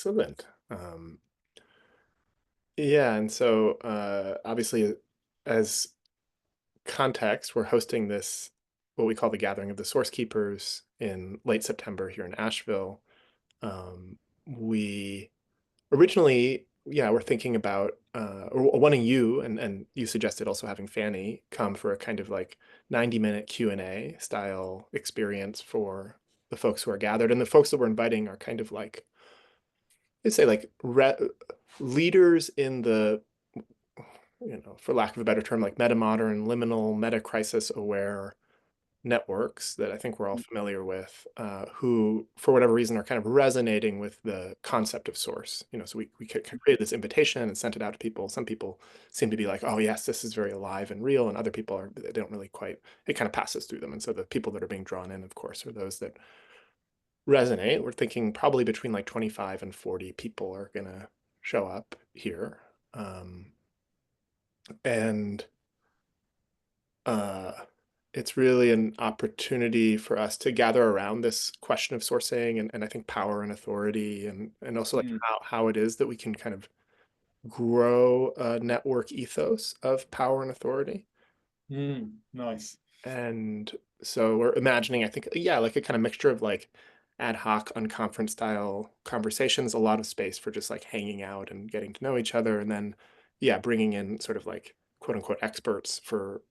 Excellent. Yeah, and so obviously, as context, we're hosting this, what we call the Gathering of the Source Keepers in late September here in Asheville. We originally, yeah, we're thinking about or wanting you, and you suggested also having Fanny come for a kind of like 90-minute Q&A style experience for the folks who are gathered. And the folks that we're inviting are kind of like, I'd say like leaders in the, for lack of a better term, like meta-modern, liminal, meta-crisis aware networks that I think we're all familiar with, who, for whatever reason, are kind of resonating with the concept of source. So we created this invitation and sent it out to people. Some people seem to be like, oh, yes, this is very alive and real. And other people they don't really quite, it kind of passes through them. And so the people that are being drawn in, of course, are those that resonate. We're thinking probably between like 25 and 40 people are going to show up here. And uh, it's really an opportunity for us to gather around this question of sourcing and I think power and authority and also like how it is that we can kind of grow a network ethos of power and authority. Nice. And so we're imagining, I think, yeah, like a kind of mixture of like ad hoc unconference style conversations, a lot of space for just like hanging out and getting to know each other. And then, yeah, bringing in sort of like quote unquote experts for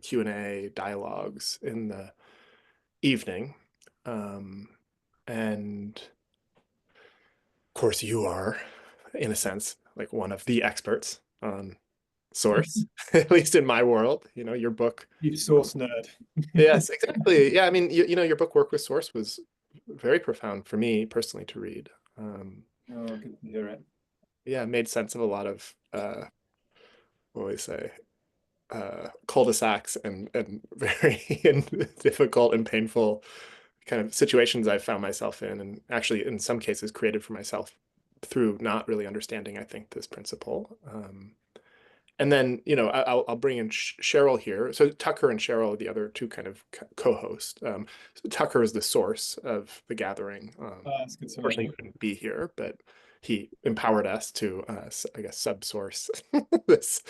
Q&A dialogues in the evening. And of course, you are, in a sense, like one of the experts on source, at least in my world. Your book. You source nerd. Yes, exactly. Yeah, I mean, your book Work with Source was very profound for me personally to read. Oh, good to hear it. Yeah, it made sense of a lot of what do we say, cul-de-sacs and very difficult and painful kind of situations I've found myself in, and actually in some cases created for myself through not really understanding, I think, this principle. And then, I'll bring in Cheryl here. So Tucker and Cheryl are the other two kind of co-hosts. So Tucker is the source of the gathering. That's good to Unfortunately, know. he couldn't be here, but he empowered us to, I guess, subsource this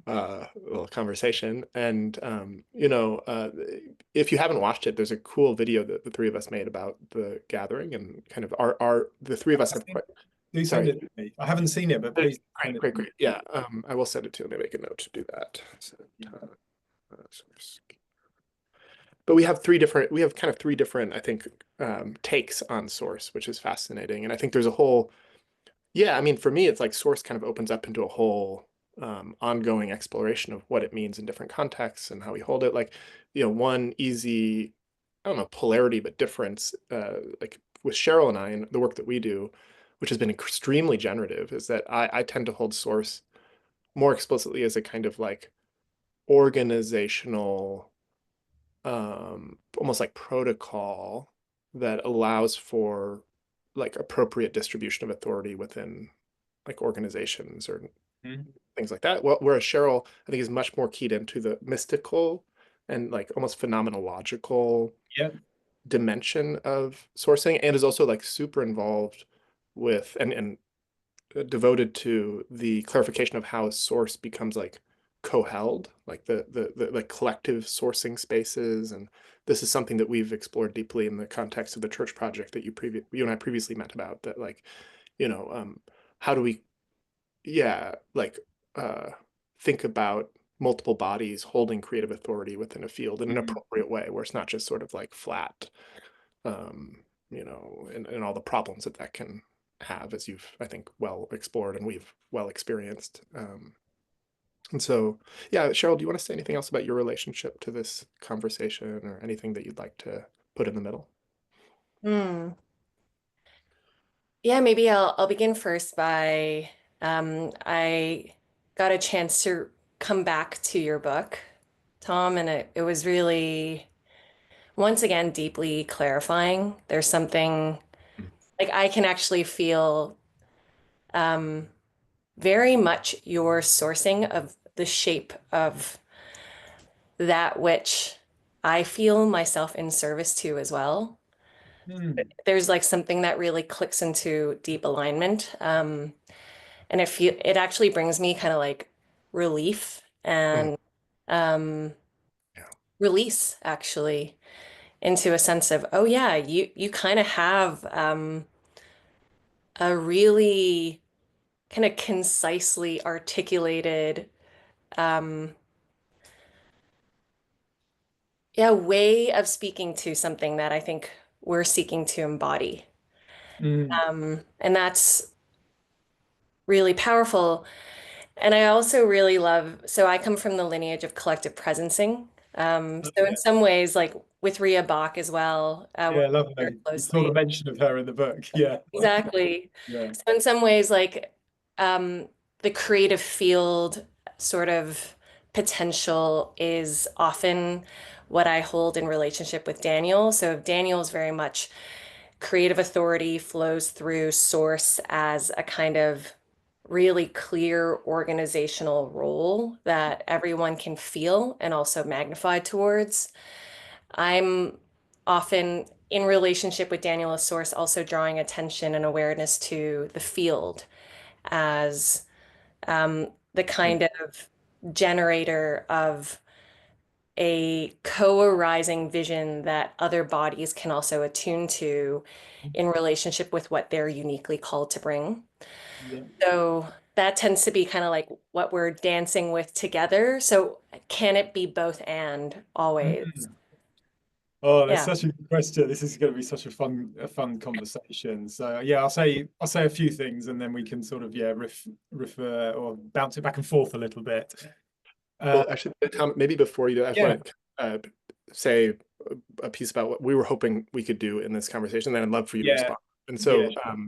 little conversation. And, if you haven't watched it, there's a cool video that the three of us made about the gathering and kind of the three of us have quite, Do send sorry. it to me. I haven't seen it, but please send Great, it great, to me. great. Yeah, I will send it to you. Let me make a note to do that. But we have kind of three different, I think, takes on source, which is fascinating. And I think there's a whole, yeah, I mean, for me, it's like source kind of opens up into a whole ongoing exploration of what it means in different contexts and how we hold it. Like, one easy, I don't know, polarity, but difference, like with Cheryl and I and the work that we do, which has been extremely generative, is that I tend to hold source more explicitly as a kind of like organizational, almost like protocol that allows for like appropriate distribution of authority within like organizations or things like that. Well, whereas Cheryl, I think, is much more keyed into the mystical and like almost phenomenological Yeah. dimension of sourcing, and is also like super involved with and devoted to the clarification of how a source becomes like co-held, like the like collective sourcing spaces. And this is something that we've explored deeply in the context of the church project that you and I previously met about, that like, how do we, yeah, like think about multiple bodies holding creative authority within a field in an appropriate way, where it's not just sort of like flat, um, and all the problems that that can have, as you've, I think, well explored and we've well experienced. And so, yeah, Cheryl, do you want to say anything else about your relationship to this conversation or anything that you'd like to put in the middle? Hmm. Yeah, maybe I'll begin first by I got a chance to come back to your book, Tom, and it was really once again deeply clarifying. There's something like I can actually feel um, very much your sourcing of the shape of that which I feel myself in service to as well. Mm. There's like something that really clicks into deep alignment. And it actually brings me kind of like relief Mm, and um, yeah. release actually into a sense of, oh yeah, you kind of have a really kind of concisely articulated um, yeah, way of speaking to something that I think we're seeking to embody. Mm. And that's really powerful. And I also really love, so I come from the lineage of collective presencing. Oh, So in yeah. some ways, like with Ria Bach as well, Yeah, working very lovely. You saw the closely. mention of her in the book. Yeah. Exactly. Yeah. So in some ways, like um, the creative field sort of potential is often what I hold in relationship with Daniel. So Daniel is very much creative authority flows through source as a kind of really clear organizational role that everyone can feel and also magnify towards. I'm often in relationship with Daniel as source, also drawing attention and awareness to the field as the Yeah. kind of generator of a co-arising vision that other bodies can also attune to in relationship with what they're uniquely called to bring. Yeah. So that tends to be kind of like what we're dancing with together. So can it be both and always? Mm. Oh, that's Yeah. such a good question. This is going to be such a fun conversation. So yeah, I'll say a few things, and then we can sort of refer or bounce it back and forth a little bit. Uh, Well, actually, Tom, maybe before you do, I just yeah, want to say a piece about what we were hoping we could do in this conversation, then I'd love for you to yeah, respond. And yeah, so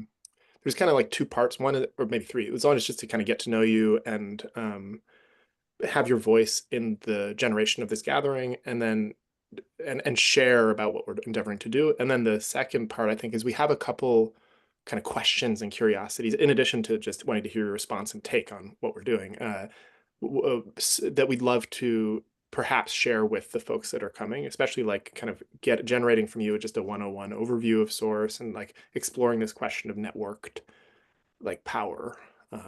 there's kind of like two parts, or maybe three. It was one is just to kind of get to know you and have your voice in the generation of this gathering, and then and share about what we're endeavoring to do. And then the second part, I think, is we have a couple kind of questions and curiosities in addition to just wanting to hear your response and take on what we're doing. That we'd love to perhaps share with the folks that are coming, especially like kind of get generating from you just a 101 overview of source and like exploring this question of networked like power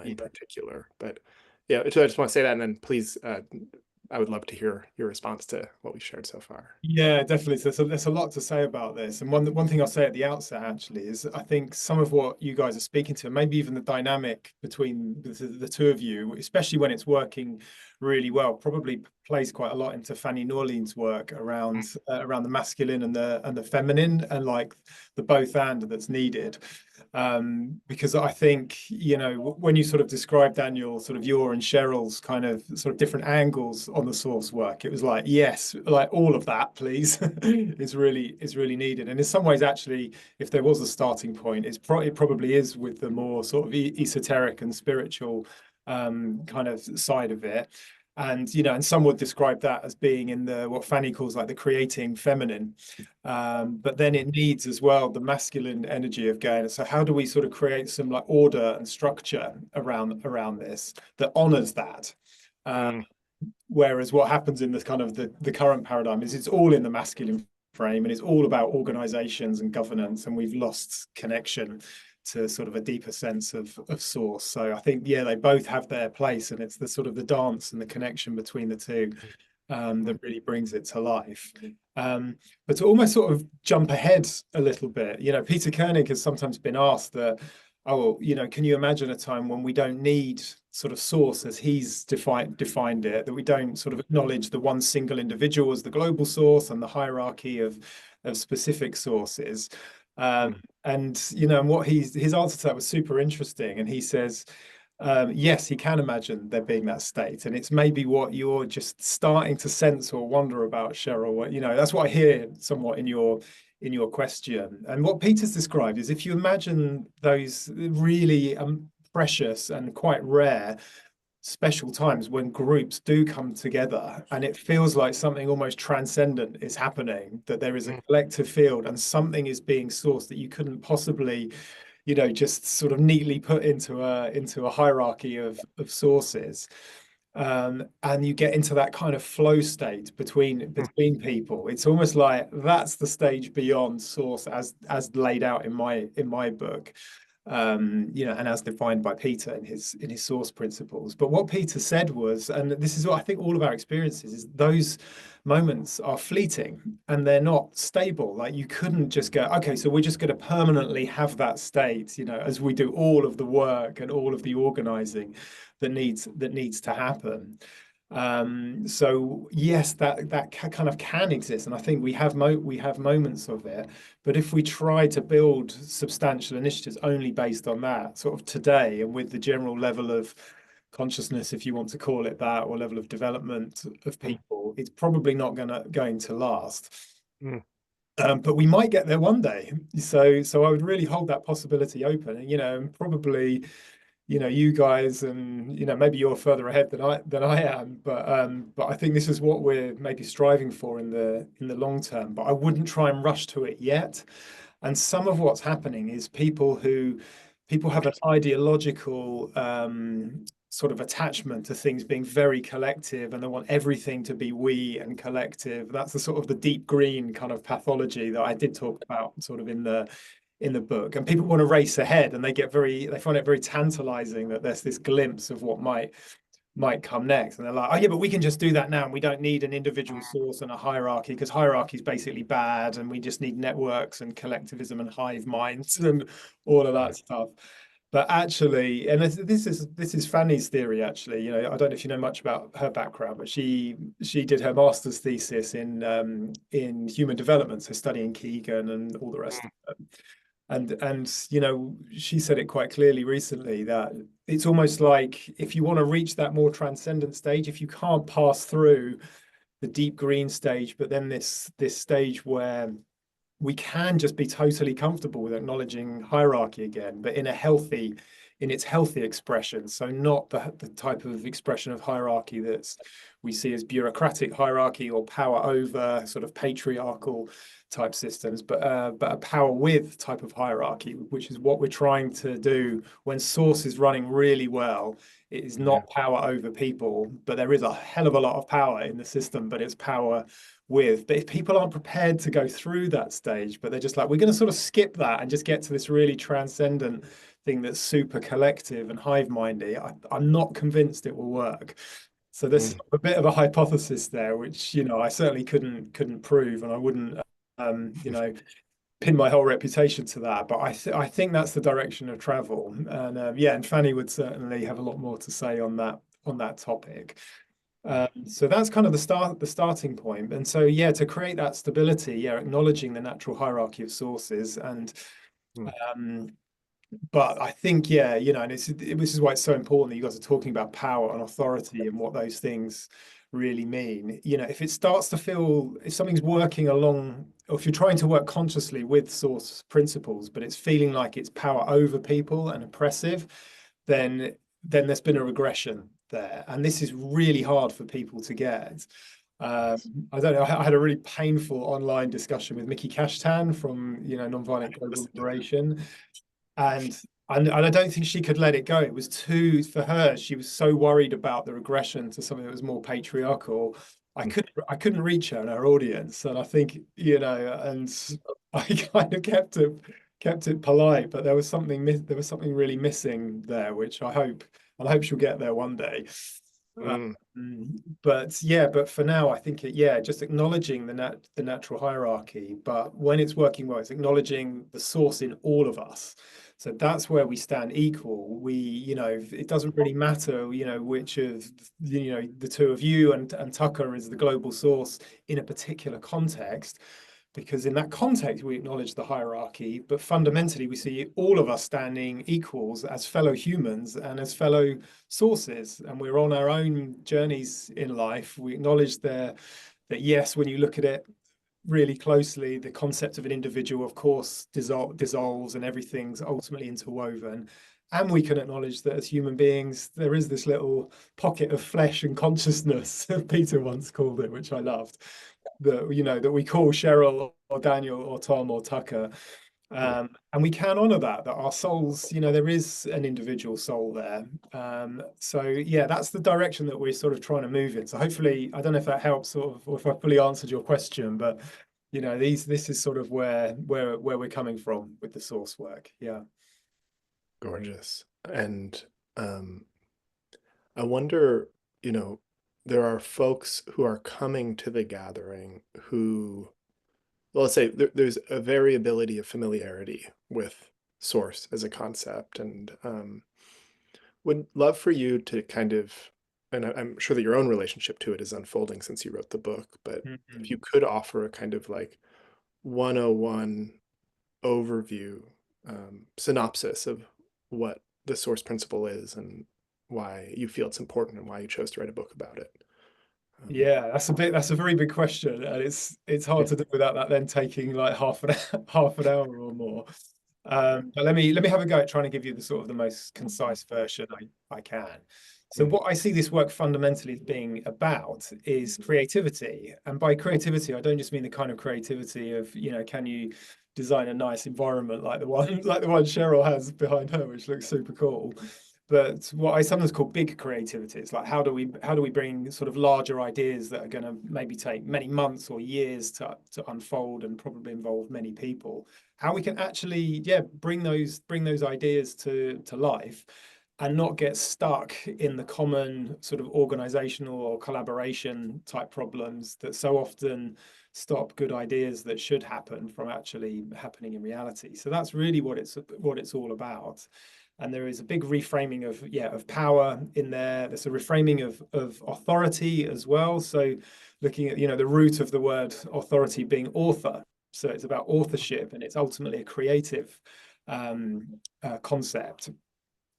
in yeah. particular. But yeah, so I just want to say that, and then please, I would love to hear your response to what we shared so far. Yeah, definitely. So there's a lot to say about this. And one thing I'll say at the outset actually is I think some of what you guys are speaking to, maybe even the dynamic between the two of you, especially when it's working really well, probably plays quite a lot into Fanny Norleen's work around the masculine and the feminine and like the both and that's needed. Because I think, you know, when you sort of describe Daniel, sort of your and Cheryl's kind of sort of different angles on the source work, it was like, yes, like all of that, please, is really needed. And in some ways, actually, if there was a starting point, it probably is with the more sort of esoteric and spiritual kind of side of it. And you know, and some would describe that as being in the what Fanny calls like the creating feminine. But then it needs as well the masculine energy of going. So how do we sort of create some like order and structure around this that honors that? Uh, Mm, Whereas what happens in this kind of the current paradigm is it's all in the masculine frame and it's all about organizations and governance, and we've lost connection to sort of a deeper sense of source. So I think, yeah, they both have their place, and it's the sort of the dance and the connection between the two mm, that really brings it to life. But to almost sort of jump ahead a little bit, you know, Peter Koenig has sometimes been asked that, oh, well, you know, can you imagine a time when we don't need sort of source as he's defined it, that we don't sort of acknowledge the one single individual as the global source and the hierarchy of specific sources. mm, And you know, and what his answer to that was super interesting. And he says, yes, he can imagine there being that state, and it's maybe what you're just starting to sense or wonder about, Cheryl. You know, that's what I hear somewhat in your question. And what Peter's described is if you imagine those really precious and quite rare special times when groups do come together and it feels like something almost transcendent is happening, that there is a mm, collective field and something is being sourced that you couldn't possibly, you know, just sort of neatly put into a hierarchy of sources. and you get into that kind of flow state between people. It's almost like that's the stage beyond source as laid out in my book, and as defined by Peter in his source principles. But what Peter said was, and this is what I think all of our experiences is, those moments are fleeting and they're not stable. Like you couldn't just go, okay, so we're just going to permanently have that state, as we do all of the work and all of the organizing that needs to happen. So yes, that kind of can exist, and I think we have moments of it. But if we try to build substantial initiatives only based on that sort of today, and with the general level of consciousness, if you want to call it that, or level of development of people, it's probably not going to last. But we might get there one day. So I would really hold that possibility open, and probably you guys, and maybe you're further ahead than I am, but I think this is what we're maybe striving for in the long term. But I wouldn't try and rush to it yet. And some of what's happening is people have an ideological sort of attachment to things being very collective, and they want everything to be we and collective. That's the sort of the deep green kind of pathology that I did talk about sort of in the book. And people want to race ahead, and they find it very tantalizing that there's this glimpse of what might come next, and they're like, oh yeah, but we can just do that now, and we don't need an individual source and a hierarchy, because hierarchy is basically bad, and we just need networks and collectivism and hive minds and all of that stuff. But actually, and this is Fanny's theory, actually. I don't know if you know much about her background, but she did her master's thesis in human development, so studying Keegan and all the rest of it. And she said it quite clearly recently that it's almost like, if you want to reach that more transcendent stage, if you can't pass through the deep green stage, but then this stage where we can just be totally comfortable with acknowledging hierarchy again, but in its healthy expression. So not the type of expression of hierarchy that's we see as bureaucratic hierarchy or power over sort of patriarchal type systems, but a power with type of hierarchy, which is what we're trying to do when source is running really well. It is not power over people, but there is a hell of a lot of power in the system, but it's power with. But if people aren't prepared to go through that stage, but they're just like, we're going to sort of skip that and just get to this really transcendent thing that's super collective and hive-mindy, I'm not convinced it will work. So there's a bit of a hypothesis there, which I certainly couldn't prove, and I wouldn't pin my whole reputation to that. But I think that's the direction of travel, and and Fanny would certainly have a lot more to say on that topic. So that's kind of the starting point. And so to create that stability, acknowledging the natural hierarchy of sources, and but I think and this is why it's so important that you guys are talking about power and authority and what those things really mean. If it starts to feel, if something's working along, or if you're trying to work consciously with source principles, but it's feeling like it's power over people and oppressive, then there's been a regression there. And this is really hard for people to get. I don't know, I had a really painful online discussion with Mickey Kashtan from Nonviolent Global Liberation. And I don't think she could let it go. It was for her. She was so worried about the regression to something that was more patriarchal. I couldn't reach her and her audience, and I think and I kind of kept it polite, but there was something really missing there, which I hope she'll get there one day. But for now, I think just acknowledging the natural hierarchy, but when it's working well, it's acknowledging the source in all of us. So that's where we stand equal. It doesn't really matter, which of the two of you and Tucker is the global source in a particular context, because in that context we acknowledge the hierarchy, but fundamentally we see all of us standing equals as fellow humans and as fellow sources, and we're on our own journeys in life. We acknowledge that yes, when you look at it really closely, the concept of an individual, of course, dissolves and everything's ultimately interwoven. And we can acknowledge that as human beings, there is this little pocket of flesh and consciousness, Peter once called it, which I loved, that we call Cheryl or Daniel or Tom or Tucker. Yeah. And we can honor that our souls, there is an individual soul there. So yeah, that's the direction that we're sort of trying to move in. So hopefully, I don't know if that helps or if I fully answered your question, but this is sort of where we're coming from with the source work. Yeah. Gorgeous. And I wonder, there are folks who are coming to the gathering who, well, let's say there's a variability of familiarity with source as a concept, and would love for you to kind of, and I'm sure that your own relationship to it is unfolding since you wrote the book, but if Mhm. you could offer a kind of like 101 overview, synopsis of what the source principle is and why you feel it's important and why you chose to write a book about it. Yeah, that's a very big question, and it's hard Yeah. to do without that then taking like half an hour or more. But let me have a go at trying to give you the sort of the most concise version I can. So Mm. what I see this work fundamentally being about is creativity. And by creativity, I don't just mean the kind of creativity of, can you design a nice environment like the one like the one Cheryl has behind her, which looks super cool. But what I sometimes call big creativity. It's like how do we bring sort of larger ideas that are going to maybe take many months or years to unfold and probably involve many people, how we can actually bring those ideas to life and not get stuck in the common sort of organizational or collaboration type problems that so often stop good ideas that should happen from actually happening in reality. So that's really what it's all about. And there is a big reframing of power in there. There's a reframing of authority as well. So looking at the root of the word authority being author. So it's about authorship, and it's ultimately a creative concept.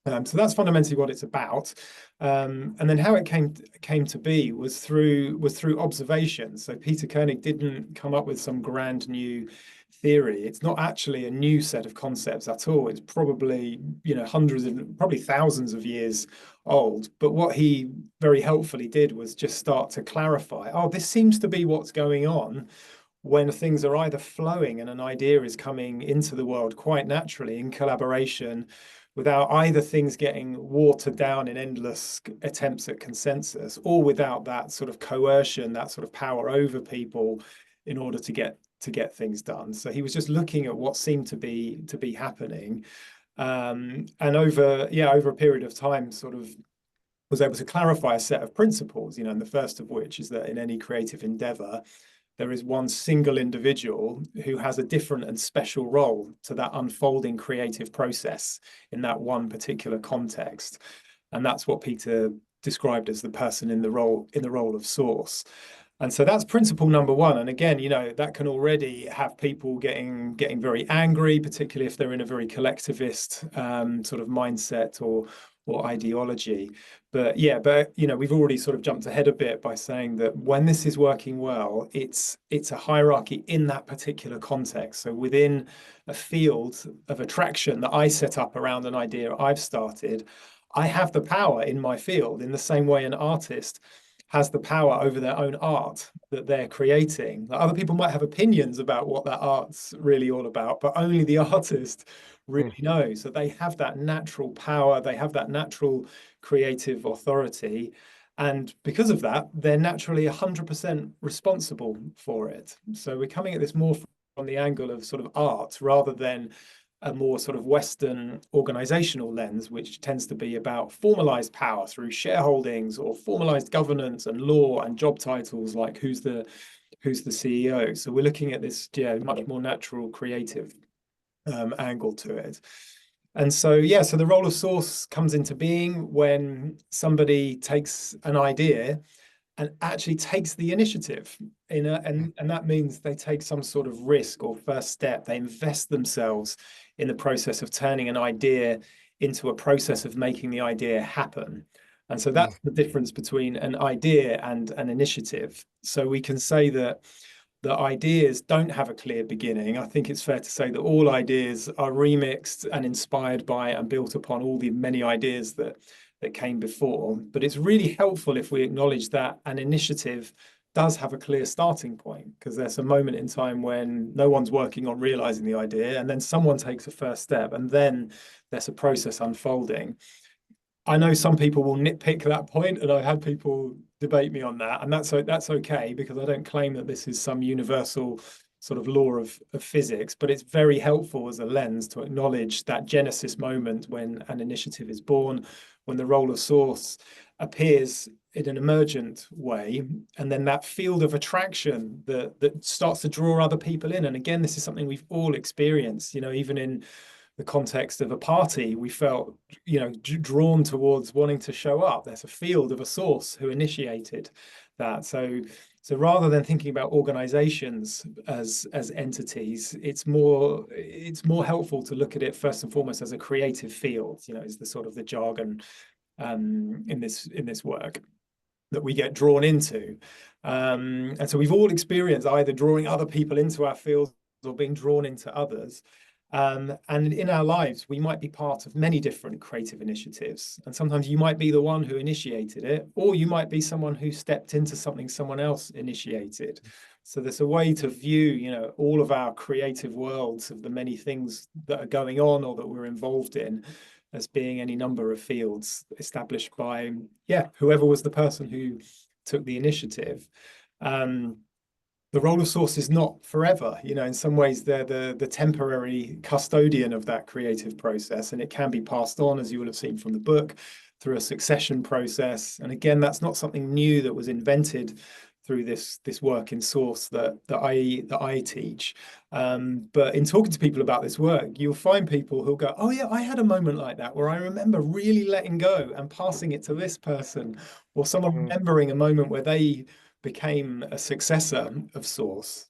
So that's fundamentally what it's about, and then how it came to be was through observation. So Peter Koenig didn't come up with some grand new theory. It's not actually a new set of concepts at all. It's probably hundreds and probably thousands of years old. But what he very helpfully did was just start to clarify. Oh, this seems to be what's going on when things are either flowing and an idea is coming into the world quite naturally in collaboration without either things getting watered down in endless attempts at consensus, or without that sort of coercion, that sort of power over people in order to get things done. So he was just looking at what seemed to be happening, and over a period of time, sort of was able to clarify a set of principles. And the first of which is that in any creative endeavor, there is one single individual who has a different and special role to that unfolding creative process in that one particular context. And that's what Peter described as the person in the role of source. And so that's principle number one. And again, that can already have people getting very angry, particularly if they're in a very collectivist sort of mindset or ideology. But we've already sort of jumped ahead a bit by saying that when this is working well, it's a hierarchy in that particular context. So within a field of attraction that I set up around an idea I've started, I have the power in my field in the same way an artist has the power over their own art that they're creating. Like, other people might have opinions about what that art's really all about, but only the artist really Mm. knows that they have that natural power, they have that natural creative authority. And because of that, they're naturally 100% responsible for it. So we're coming at this more from the angle of sort of art rather than a more sort of Western organizational lens, which tends to be about formalized power through shareholdings or formalized governance and law and job titles like who's the CEO. So we're looking at this much more natural, creative angle to it. And so so the role of source comes into being when somebody takes an idea and actually takes the initiative and that means they take some sort of risk or first step. They invest themselves in the process of turning an idea into a process of making the idea happen. And so Mm. that's the difference between an idea and an initiative. So we can say that the ideas don't have a clear beginning. I think it's fair to say that all ideas are remixed and inspired by and built upon all the many ideas that came before. But it's really helpful if we acknowledge that an initiative does have a clear starting point, because there's a moment in time when no one's working on realizing the idea, and then someone takes a first step, and then there's a process unfolding. I know some people will nitpick that point, and I've had people debate me on that, and that's okay, because I don't claim that this is some universal sort of law of physics, but it's very helpful as a lens to acknowledge that genesis moment when an initiative is born, when the role of source appears in an emergent way, and then that field of attraction that starts to draw other people in. And again, this is something we've all experienced, even in the context of a party, we felt, drawn towards wanting to show up. There's a field of a source who initiated that. So rather than thinking about organizations as entities, it's more helpful to look at it first and foremost as a creative field, is the sort of the jargon in this work that we get drawn into. And so we've all experienced either drawing other people into our fields or being drawn into others. And in our lives, we might be part of many different creative initiatives. And sometimes you might be the one who initiated it, or you might be someone who stepped into something someone else initiated. So there's a way to view, all of our creative worlds of the many things that are going on or that we're involved in as being any number of fields established by, whoever was the person who took the initiative. The role of source is not forever. In some ways, they're the temporary custodian of that creative process, and it can be passed on, as you will have seen from the book, through a succession process. And again, that's not something new that was invented through this work in Source that I teach. But in talking to people about this work, you'll find people who'll go, "Oh yeah, I had a moment like that where I remember really letting go and passing it to this person," or someone remembering a moment where they became a successor of Source,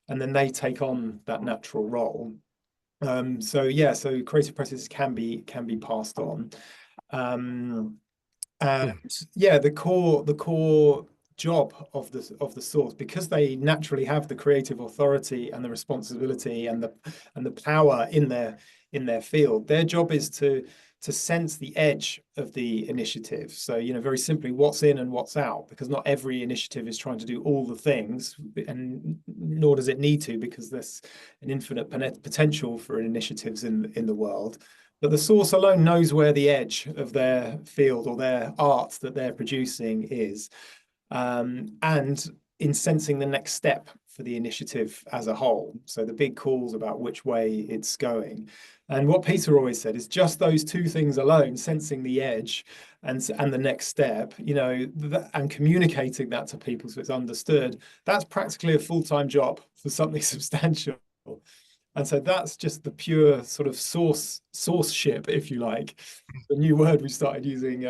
and then they take on that natural role. So creative processes can be passed on. The core job of the source, because they naturally have the creative authority and the responsibility and the power in their field, their job is to sense the edge of the initiative. So, very simply, what's in and what's out, because not every initiative is trying to do all the things, and nor does it need to, because there's an infinite potential for initiatives in the world. But the source alone knows where the edge of their field or their art that they're producing is. And in sensing the next step for the initiative as a whole. So the big calls about which way it's going. And what Peter always said is just those two things alone, sensing the edge and the next step, and communicating that to people so it's understood, that's practically a full-time job for something substantial. And so that's just the pure sort of sourceship, if you like, the new word we started using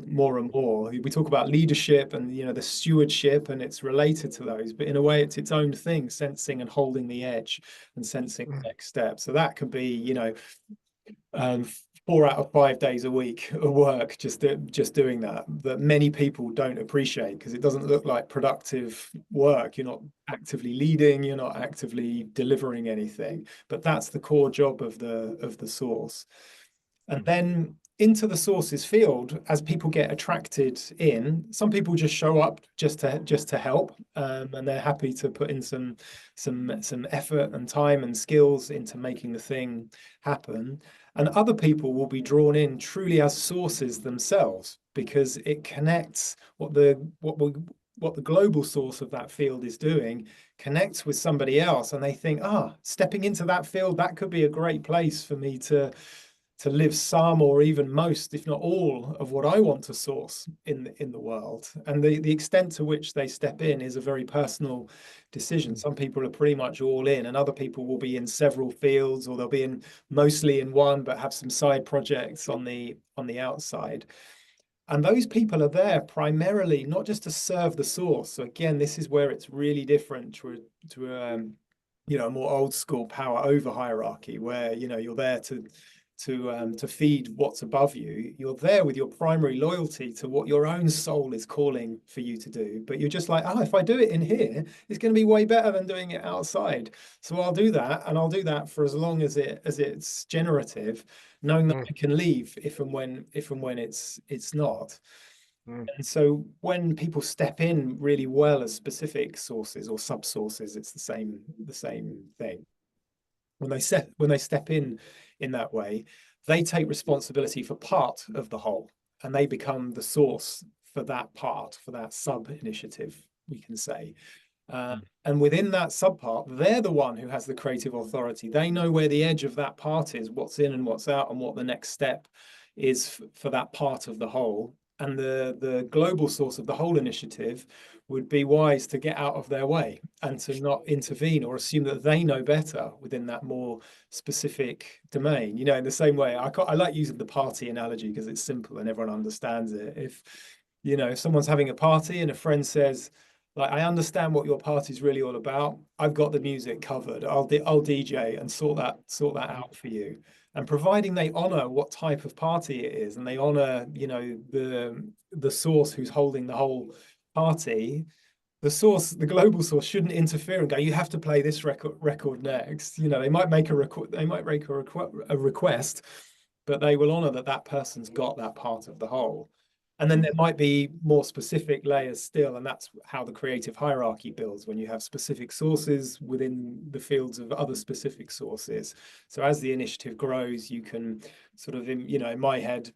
more and more. We talk about leadership and the stewardship, and it's related to those, but in a way it's its own thing, sensing and holding the edge and sensing the next step. So that could be 4 out of 5 days a week of work just doing that many people don't appreciate, because it doesn't look like productive work. You're not actively leading, you're not actively delivering anything, but that's the core job of the source. And then into the sources field, as people get attracted in, some people just show up just to help, and they're happy to put in some effort and time and skills into making the thing happen. And other people will be drawn in truly as sources themselves, because it connects what the global source of that field is doing, connects with somebody else, and they think, stepping into that field, that could be a great place for me to live some or even most, if not all, of what I want to source in the world. And the extent to which they step in is a very personal decision. Some people are pretty much all in, and other people will be in several fields, or they'll be mostly in one, but have some side projects on the outside. And those people are there primarily not just to serve the source. So again, this is where it's really different to a more old school power over hierarchy, where you're there to feed what's above you. You're there with your primary loyalty to what your own soul is calling for you to do. But you're just like, if I do it in here, it's going to be way better than doing it outside. So I'll do that, and I'll do that for as long as it's generative, knowing that I can leave if and when it's not. Mm. And so when people step in really well as specific sources or sub-sources, it's the same thing. When they step in that way, they take responsibility for part of the whole, and they become the source for that part, for that sub initiative, we can say. And within that subpart, they're the one who has the creative authority. They know where the edge of that part is, what's in and what's out, and what the next step is for that part of the whole. And the global source of the whole initiative would be wise to get out of their way and to not intervene or assume that they know better within that more specific domain. You know, in the same way, I like using the party analogy because it's simple and everyone understands it. If someone's having a party and a friend says, like, I understand what your party's really all about. I've got the music covered. I'll DJ and sort that out for you. And providing they honor what type of party it is, and they honor, the source who's holding the whole party, the global source shouldn't interfere and go, you have to play this record next. They might make a request, but they will honor that person's got that part of the whole. And then there might be more specific layers still, and that's how the creative hierarchy builds when you have specific sources within the fields of other specific sources. So as the initiative grows, you can sort of, in my head,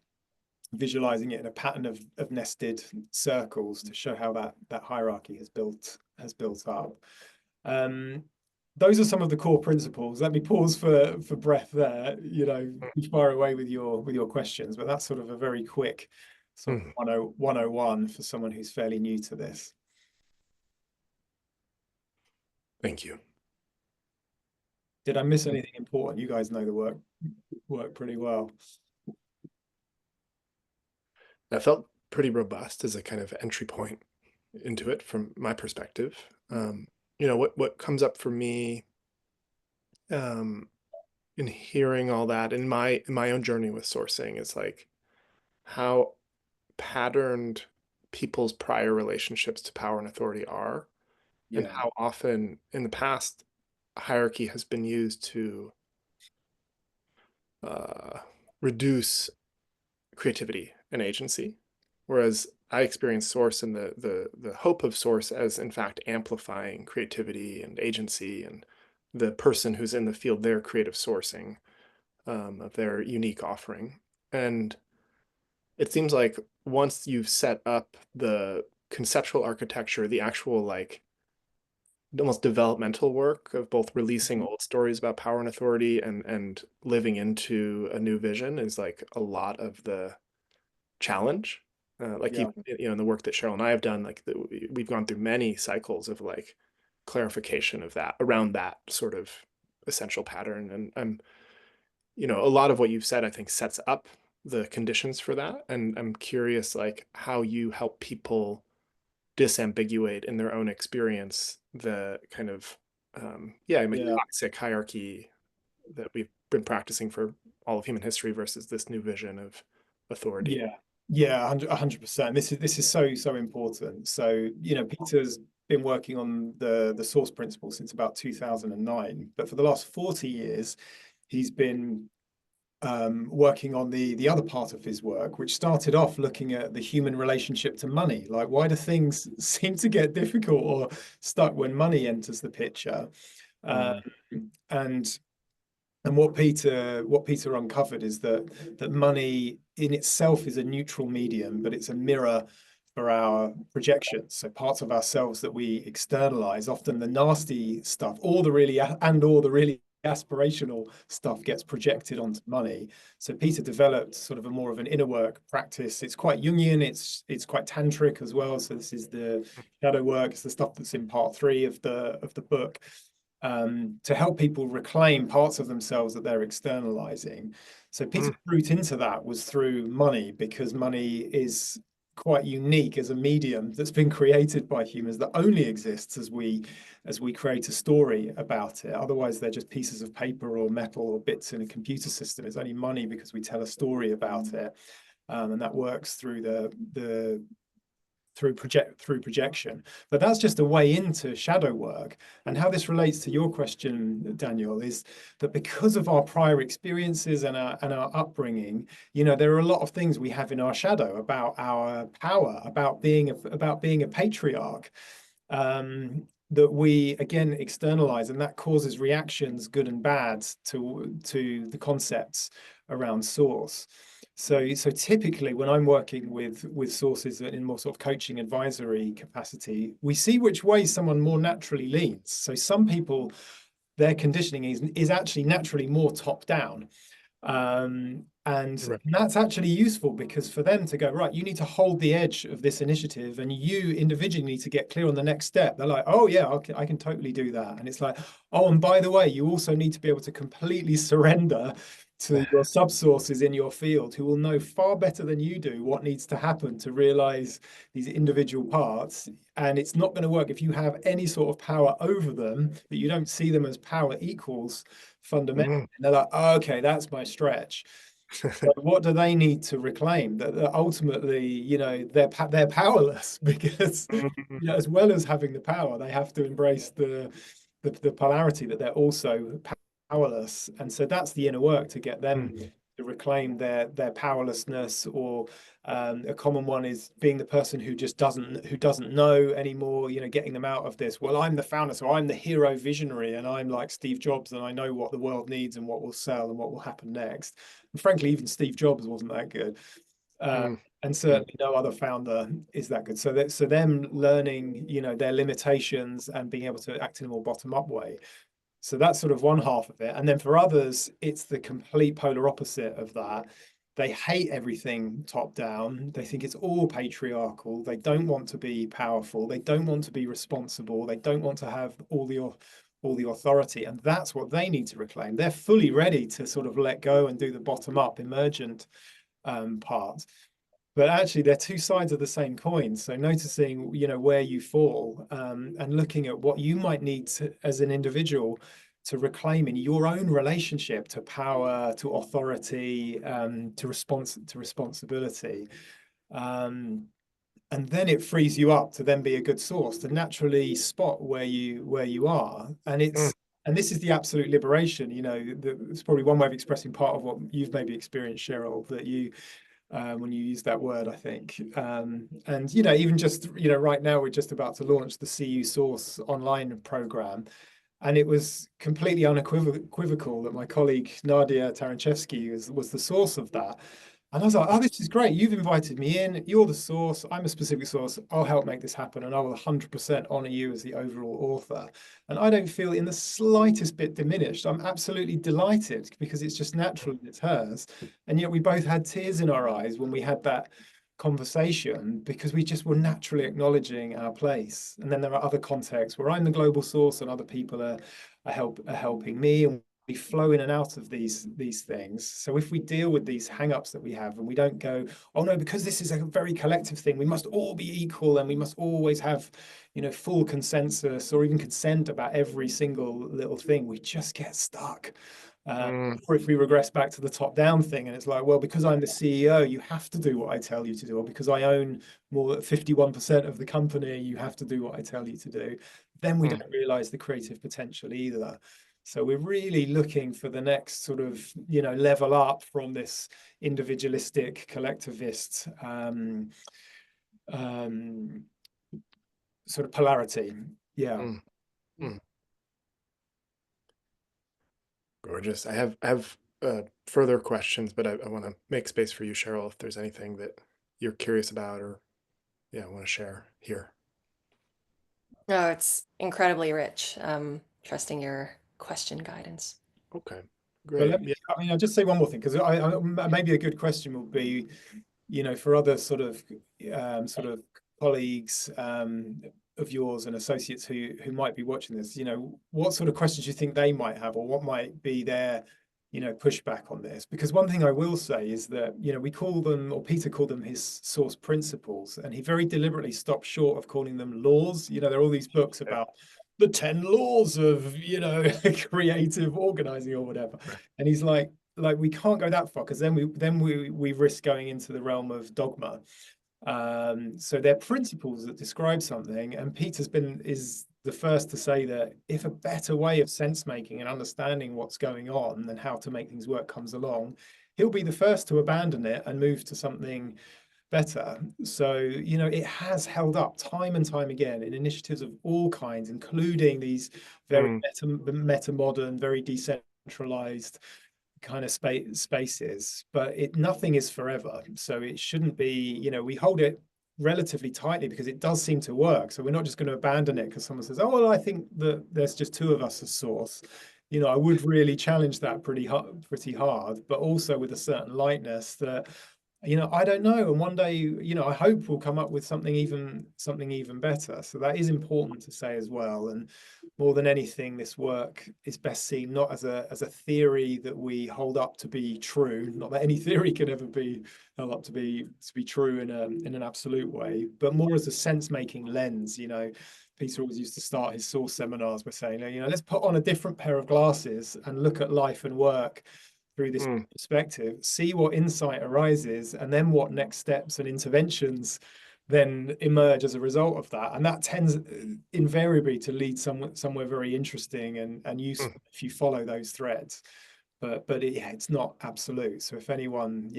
visualizing it in a pattern of nested circles to show how that hierarchy has built up. Those are some of the core principles. Let me pause for breath there. Fire away with your questions, but that's sort of a very quick sort of 101 for someone who's fairly new to this. Thank you. Did I miss anything important? You guys know the work pretty well. That felt pretty robust as a kind of entry point into it from my perspective. What comes up for me in hearing all that in my own journey with sourcing is like how patterned people's prior relationships to power and authority are, and Yeah, how often in the past hierarchy has been used to reduce creativity and agency, whereas I experience source and the hope of source as in fact amplifying creativity and agency and the person who's in the field, their creative sourcing of their unique offering. And it seems like once you've set up the conceptual architecture, the actual like almost developmental work of both releasing old stories about power and authority and living into a new vision is like a lot of the challenge. Like yeah, in the work that Cheryl and I have done, like we've gone through many cycles of like clarification of that around that sort of essential pattern. And a lot of what you've said, I think, sets up the conditions for that. And I'm curious, like, how you help people disambiguate in their own experience the kind of, yeah. toxic hierarchy that we've been practicing for all of human history versus this new vision of authority. Yeah, yeah, 100%. This is so important. So, Peter's been working on the source principle since about 2009, but for the last 40 years, he's been working on the other part of his work, which started off looking at the human relationship to money. Like, why do things seem to get difficult or stuck when money enters the picture? Mm. And and what Peter uncovered is that money in itself is a neutral medium, but it's a mirror for our projections. So parts of ourselves that we externalize, often the nasty stuff, or the really aspirational stuff gets projected onto money. So Peter developed sort of a more of an inner work practice. It's quite Jungian, it's quite tantric as well. So this is the shadow work, it's the stuff that's in part 3 of the book. To help people reclaim parts of themselves that they're externalizing. So Peter's route into that was through money, because money is quite unique as a medium that's been created by humans that only exists as we create a story about it. Otherwise, they're just pieces of paper or metal or bits in a computer system. It's only money because we tell a story about it, and that works through through projection. But that's just a way into shadow work. And how this relates to your question, Daniel, is that because of our prior experiences and our upbringing, you know, there are a lot of things we have in our shadow about our power, about being a patriarch. That we again externalize, and that causes reactions, good and bad, to the concepts around source. So typically when I'm working with sources in more sort of coaching advisory capacity, we see which way someone more naturally leans. So some people, their conditioning is actually naturally more top down. And Right. that's actually useful, because for them to go, right, you need to hold the edge of this initiative, and you individually need to get clear on the next step. They're like, oh yeah, I can totally do that. And it's like, oh, and by the way, you also need to be able to completely surrender to your subsources in your field, who will know far better than you do what needs to happen to realize these individual parts. And it's not going to work if you have any sort of power over them, that you don't see them as power equals fundamentally. And they're like, oh, okay, that's my stretch. So what do they need to reclaim? That ultimately, you know, they're powerless, because, you know, as well as having the power, they have to embrace the polarity that they're also powerless. And so that's the inner work to get them to reclaim their powerlessness. Or a common one is being the person who just doesn't know anymore, you know, getting them out of this, well, I'm the founder, so I'm the hero visionary, and I'm like Steve Jobs, and I know what the world needs and what will sell and what will happen next. And frankly, even Steve Jobs wasn't that good. And certainly no other founder is that good. So them learning, you know, their limitations and being able to act in a more bottom-up way. So that's sort of one half of it. And then for others, it's the complete polar opposite of that. They hate everything top down. They think it's all patriarchal. They don't want to be powerful. They don't want to be responsible. They don't want to have all the authority. And that's what they need to reclaim. They're fully ready to sort of let go and do the bottom up emergent part. But actually, they're two sides of the same coin. So noticing, you know, where you fall, and looking at what you might need to, as an individual, to reclaim in your own relationship to power, to authority, to responsibility. And then it frees you up to then be a good source, to naturally spot where you are. And this is the absolute liberation. You know, it's probably one way of expressing part of what you've maybe experienced, Cheryl, that you, when you use that word, I think. And, you know, even just, you know, right now we're just about to launch the CU Source online program. And it was completely unequivocal that my colleague Nadia Taranchevsky was the source of that. And I was like, oh, this is great. You've invited me in. You're the source. I'm a specific source. I'll help make this happen. And I will 100% honor you as the overall author. And I don't feel in the slightest bit diminished. I'm absolutely delighted, because it's just natural and it's hers. And yet we both had tears in our eyes when we had that conversation, because we just were naturally acknowledging our place. And then there are other contexts where I'm the global source and other people are helping me, and we flow in and out of these things. So if we deal with these hang-ups that we have, and we don't go, oh no, because this is a very collective thing, we must all be equal, and we must always have, you know, full consensus or even consent about every single little thing, we just get stuck. Or if we regress back to the top-down thing, and it's like, well, because I'm the CEO, you have to do what I tell you to do, or because I own more than 51% of the company, you have to do what I tell you to do. Then we don't realize the creative potential either. So we're really looking for the next sort of, you know, level up from this individualistic collectivist sort of polarity. Yeah. Gorgeous. I have further questions, but I want to make space for you, Cheryl, if there's anything that you're curious about or want to share here. No, it's incredibly rich. Trusting your question guidance. Okay, But great. let me, I mean, I'll just say one more thing, because maybe a good question will be, you know, for other sort of colleagues of yours and associates who might be watching this, you know, what sort of questions you think they might have, or what might be their, you know, pushback on this? Because one thing I will say is that, you know, we call them, or Peter called them, his source principles, and he very deliberately stopped short of calling them laws. You know, there are all these books about the 10 laws of, you know, creative organizing or whatever. And he's like we can't go that far, because then we risk going into the realm of dogma. So they're principles that describe something, and is the first to say that if a better way of sense making and understanding what's going on and how to make things work comes along, he'll be the first to abandon it and move to something better. So, it has held up time and time again in initiatives of all kinds, including these very Mm, meta modern, very decentralized kind of spaces, but nothing is forever. So it shouldn't be, we hold it relatively tightly because it does seem to work. So we're not just going to abandon it because someone says, oh, well, I think that there's just two of us as source. I would really challenge that pretty hard, but also with a certain lightness that, I don't know. And one day, I hope we'll come up with something even better. So that is important to say as well. And more than anything, this work is best seen not as a theory that we hold up to be true. Not that any theory can ever be held up to be true in an absolute way, but more as a sense-making lens. Peter always used to start his source seminars by saying, let's put on a different pair of glasses and look at life and work through this mm, perspective, see what insight arises, and then what next steps and interventions then emerge as a result of that. And that tends invariably to lead somewhere very interesting and mm, useful if you follow those threads. But it's not absolute. So if anyone,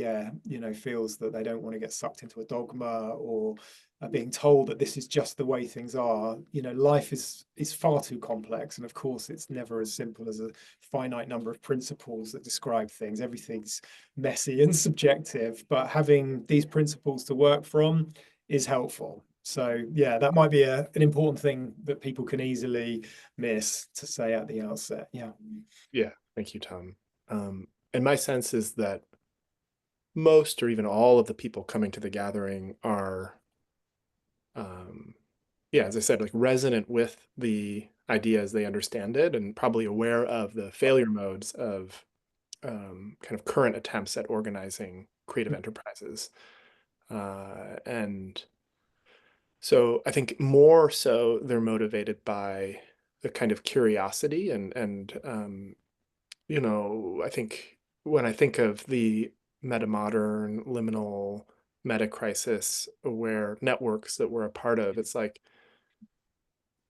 feels that they don't want to get sucked into a dogma or are being told that this is just the way things are, life is far too complex. And of course, it's never as simple as a finite number of principles that describe things. Everything's messy and subjective, but having these principles to work from is helpful. So yeah, that might be an important thing that people can easily miss to say at the outset. Yeah. yeah, thank you, Tom. And my sense is that most or even all of the people coming to the gathering are, um, yeah, as I said, like resonant with the idea as they understand it, and probably aware of the failure modes of kind of current attempts at organizing creative enterprises. And so I think more so they're motivated by the kind of curiosity I think when I think of the metamodern, liminal, meta crisis aware networks that we're a part of, it's like,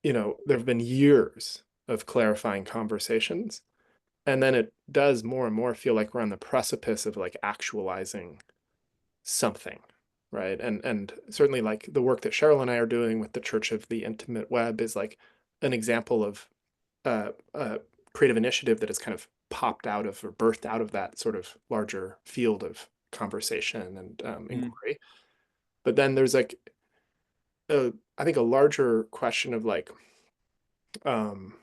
there have been years of clarifying conversations. And then it does more and more feel like we're on the precipice of like actualizing something, right? And certainly like the work that Cheryl and I are doing with the Church of the Intimate Web is like an example of a creative initiative that has kind of popped out of or birthed out of that sort of larger field of conversation and Mm. inquiry. But then there's like I think a larger question of like um,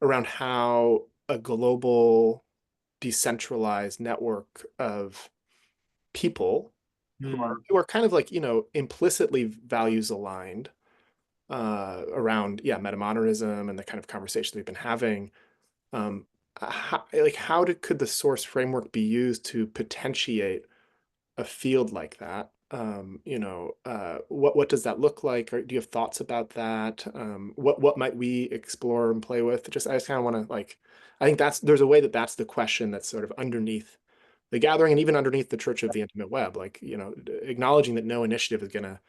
around how a global decentralized network of people Mm. who are kind of like implicitly values aligned around metamodernism and the kind of conversation we've been having. Could the source framework be used to potentiate a field like that? What does that look like? Or do you have thoughts about that? What might we explore and play with? I just kind of want to like, I think there's a way that's the question that's sort of underneath the gathering and even underneath the Church of the Intimate Web, like, acknowledging that no initiative is going to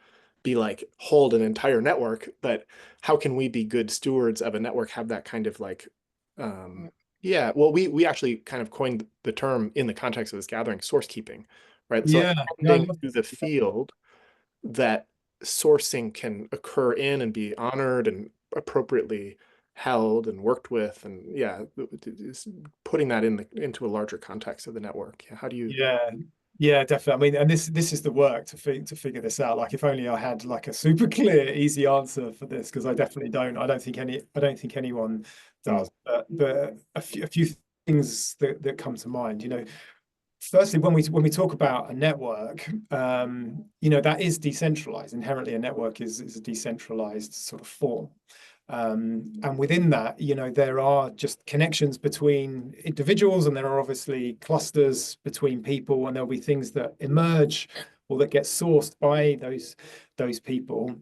be like hold an entire network, but how can we be good stewards of a network, have that kind of like, um, yeah, well, we actually kind of coined the term in the context of this gathering, source keeping, right? So like Yeah. No, I tending love to the field that sourcing can occur in and be honored and appropriately held and worked with, and putting that into a larger context of the network. Yeah, how do you? Yeah, yeah, definitely. I mean, and this is the work to figure this out. Like, if only I had like a super clear, easy answer for this, because I definitely don't. I don't think anyone Mm, does. But a few things that come to mind. Firstly, when we talk about a network, that is decentralized. Inherently, a network is a decentralized sort of form. And within that, there are just connections between individuals, and there are obviously clusters between people, and there'll be things that emerge or that get sourced by those people mm,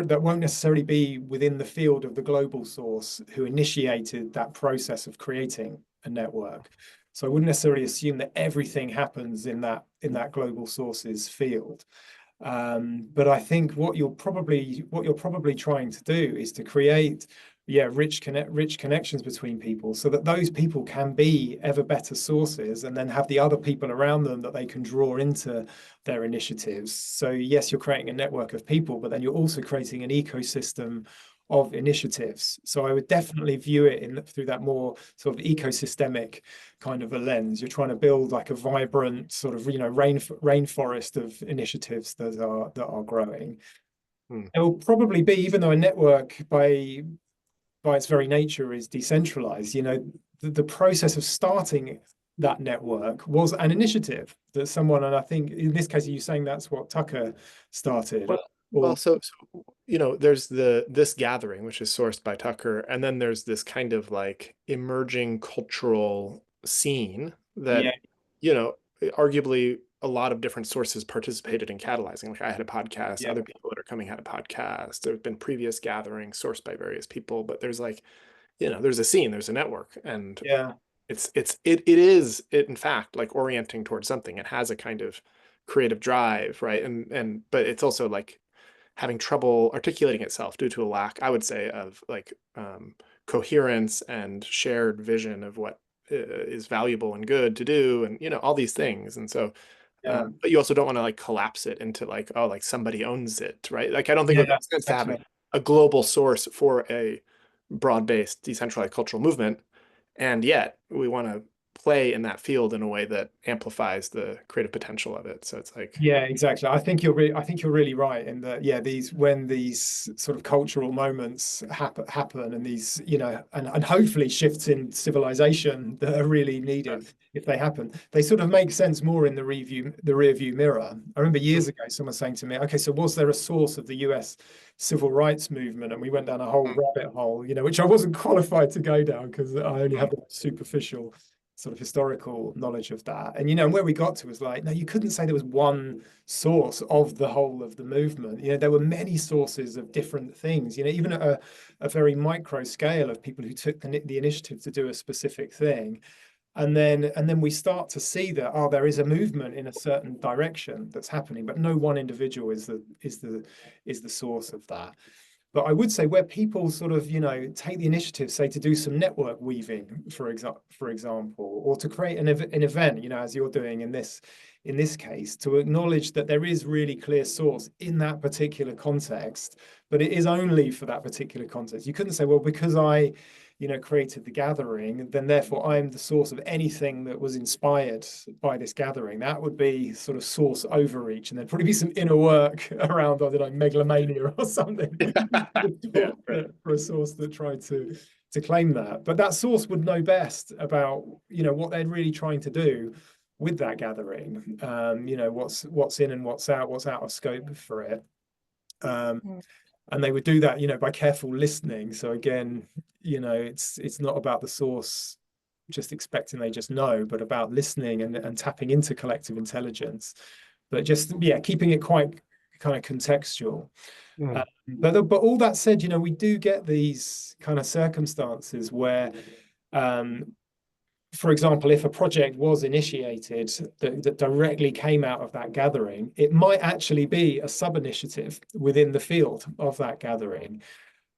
that won't necessarily be within the field of the global source who initiated that process of creating a network. So I wouldn't necessarily assume that everything happens in that global sources field. But I think what you're probably trying to do is to create, rich connections between people, so that those people can be ever better sources, and then have the other people around them that they can draw into their initiatives. So yes, you're creating a network of people, but then you're also creating an ecosystem of initiatives. So I would definitely view it through that more sort of ecosystemic kind of a lens. You're trying to build like a vibrant sort of rainforest of initiatives that are growing. It will probably be, even though a network by its very nature is decentralized, the process of starting that network was an initiative that someone, and I think in this case, are you saying that's what Tucker started? Well, Or there's this gathering, which is sourced by Tucker, and then there's this kind of like emerging cultural scene yeah, that, arguably a lot of different sources participated in catalyzing. Like I had a podcast, yeah, other people that are coming had a podcast. There have been previous gatherings sourced by various people, but there's like, there's a scene, there's a network, and yeah, it is in fact like orienting towards something. It has a kind of creative drive, right? But it's also like having trouble articulating itself due to a lack, I would say, of like coherence and shared vision of what is valuable and good to do, and all these things. And so, yeah, but you also don't want to like collapse it into like, oh, like somebody owns it, right? Like I don't think it would yeah, make sense to have exactly. a global source for a broad-based decentralized cultural movement, and yet we want to play in that field in a way that amplifies the creative potential of it. So it's like, Yeah, exactly. I think you're really right in that. Yeah, when these sort of cultural moments happen, and these, and hopefully shifts in civilization that are really needed, if they happen, they sort of make sense more in the rear view mirror. I remember years ago someone saying to me, "Okay, so was there a source of the U.S. civil rights movement?" And we went down a whole rabbit hole, which I wasn't qualified to go down because I only had the superficial sort of historical knowledge of that. And where we got to was like, no, you couldn't say there was one source of the whole of the movement. There were many sources of different things, even at a very micro scale, of people who took the initiative to do a specific thing. And then we start to see that, there is a movement in a certain direction that's happening, but no one individual is the source of that. But I would say where people sort of, take the initiative, say, to do some network weaving, for example, or to create an event, as you're doing in this case, to acknowledge that there is really clear source in that particular context, but it is only for that particular context. You couldn't say, well, because I created the gathering, then therefore I'm the source of anything that was inspired by this gathering. That would be sort of source overreach, and there'd probably be some inner work around, I don't know, megalomania or something yeah, right. for a source that tried to claim that. But that source would know best about what they're really trying to do with that gathering. What's in and what's out of scope for it. And they would do that, by careful listening. So again, it's not about the source just expecting they just know, but about listening and tapping into collective intelligence, but just keeping it quite kind of contextual. But all that said, we do get these kind of circumstances where, for example, if a project was initiated that directly came out of that gathering, it might actually be a sub-initiative within the field of that gathering.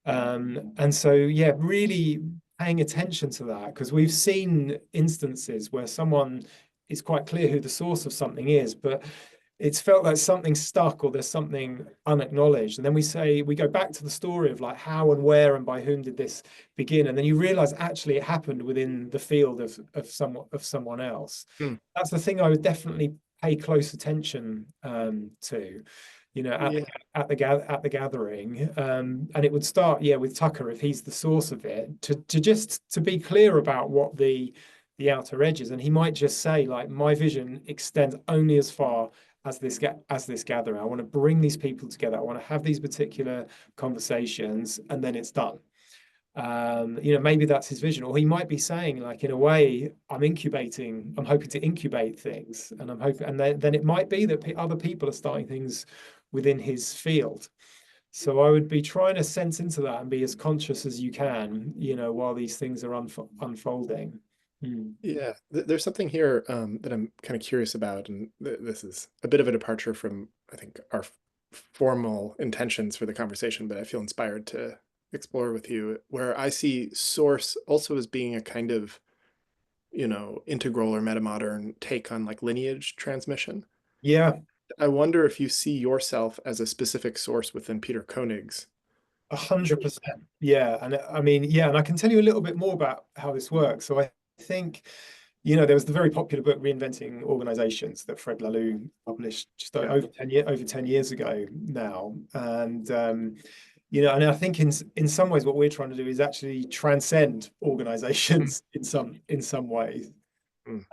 And so, really paying attention to that, because we've seen instances where someone is quite clear who the source of something is, but it's felt like something stuck or there's something unacknowledged. And then we go back to the story of like how and where and by whom did this begin? And then you realize actually it happened within the field of someone else. That's the thing I would definitely pay close attention to, Yeah. at the gathering. And it would start, with Tucker, if he's the source of it, to just to be clear about what the outer edges. And he might just say, like, my vision extends only as far as this gathering. I want to bring these people together. I want to have these particular conversations, and then it's done. Maybe that's his vision. Or he might be saying, like, in a way, I'm hoping to incubate things, and I'm hoping, and then it might be that other people are starting things within his field. So I would be trying to sense into that and be as conscious as you can, while these things are unfolding. Mm. Yeah, there's something here that I'm kind of curious about, and this is a bit of a departure from, I think, our formal intentions for the conversation, but I feel inspired to explore with you, where I see source also as being a kind of, integral or metamodern take on like lineage transmission. Yeah, I wonder if you see yourself as a specific source within Peter Koenig's. 100%. Yeah, and I mean, yeah, and I can tell you a little bit more about how this works. So I think, there was the very popular book Reinventing Organizations that Fred Laloux published just Yeah. over 10 years ago now. And and I think in some ways what we're trying to do is actually transcend Mm, organizations in some ways. mm,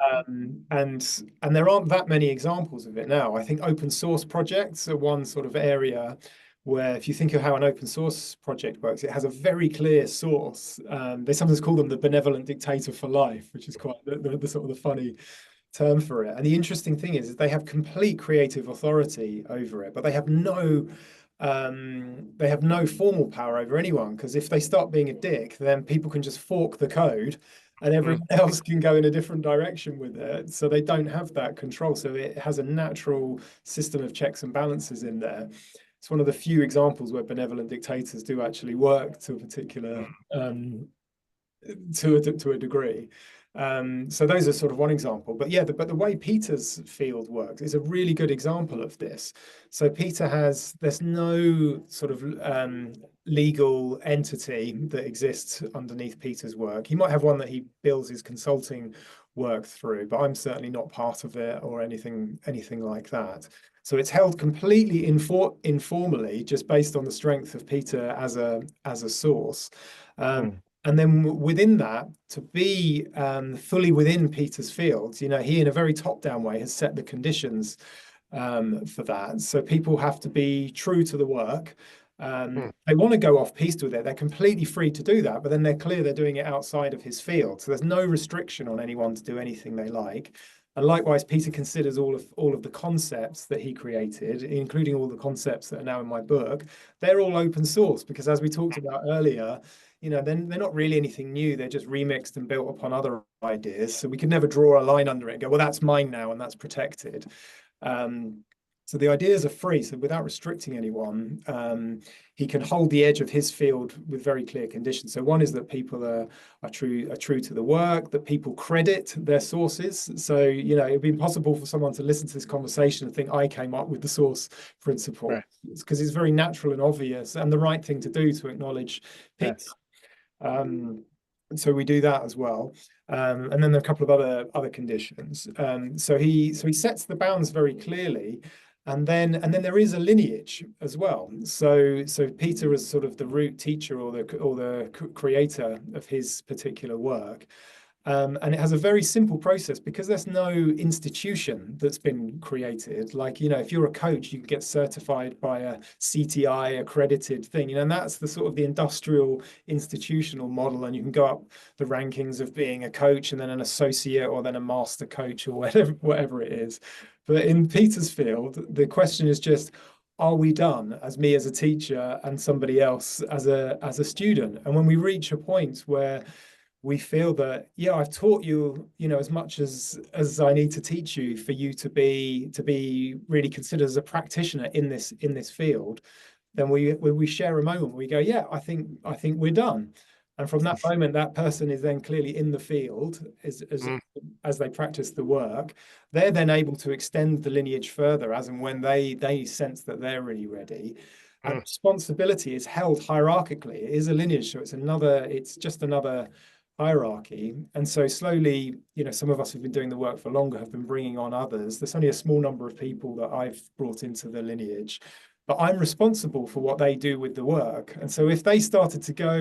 And there aren't that many examples of it now. I think open source projects are one sort of area where, if you think of how an open source project works, it has a very clear source. They sometimes call them the benevolent dictator for life, which is quite the sort of the funny term for it. And the interesting thing is they have complete creative authority over it, but they have no formal power over anyone, because if they start being a dick, then people can just fork the code and mm, everyone else can go in a different direction with it. So they don't have that control. So it has a natural system of checks and balances in there. It's one of the few examples where benevolent dictators do actually work to a particular to a degree. So those are sort of one example. But yeah, but the way Peter's field works is a really good example of this. So there's no sort of legal entity that exists underneath Peter's work. He might have one that he bills his consulting work through, but I'm certainly not part of it or anything like that. So it's held completely informally, just based on the strength of Peter as a source. Um, mm, and then within that, to be fully within Peter's field, he in a very top-down way has set the conditions for that. So people have to be true to the work. mm, They want to go off piste with it. They're completely free to do that, but then they're clear they're doing it outside of his field. So there's no restriction on anyone to do anything they like. And likewise, Peter considers all of the concepts that he created, including all the concepts that are now in my book. They're all open source because, as we talked about earlier, then they're not really anything new. They're just remixed and built upon other ideas. So we could never draw a line under it and go, well, that's mine now and that's protected. Um, so the ideas are free. So without restricting anyone, he can hold the edge of his field with very clear conditions. So one is that people are true to the work, that people credit their sources. So it'd be impossible for someone to listen to this conversation and think I came up with the source principle. right. It's because it's very natural and obvious and the right thing to do to acknowledge Peter. Yes. So we do that as well. And then there are a couple of other conditions. So he sets the bounds very clearly, and then there is a lineage as well. So Peter is sort of the root teacher or the creator of his particular work. And it has a very simple process because there's no institution that's been created. Like, if you're a coach, you can get certified by a CTI accredited thing, and that's the sort of the industrial institutional model. And you can go up the rankings of being a coach and then an associate or then a master coach or whatever it is. But in Peter's field, the question is just, are we done as me as a teacher and somebody else as a student? And when we reach a point where we feel that, yeah, I've taught you, as much as I need to teach you for you to be really considered as a practitioner in this field, then we share a moment. We go, yeah, I think we're done. And from that moment, that person is then clearly in the field Mm, as they practice the work. They're then able to extend the lineage further as and when they sense that they're really ready. And mm, responsibility is held hierarchically. It is a lineage, so it's just another hierarchy. And so slowly, some of us who've been doing the work for longer have been bringing on others. There's only a small number of people that I've brought into the lineage, but I'm responsible for what they do with the work. And so if they started to go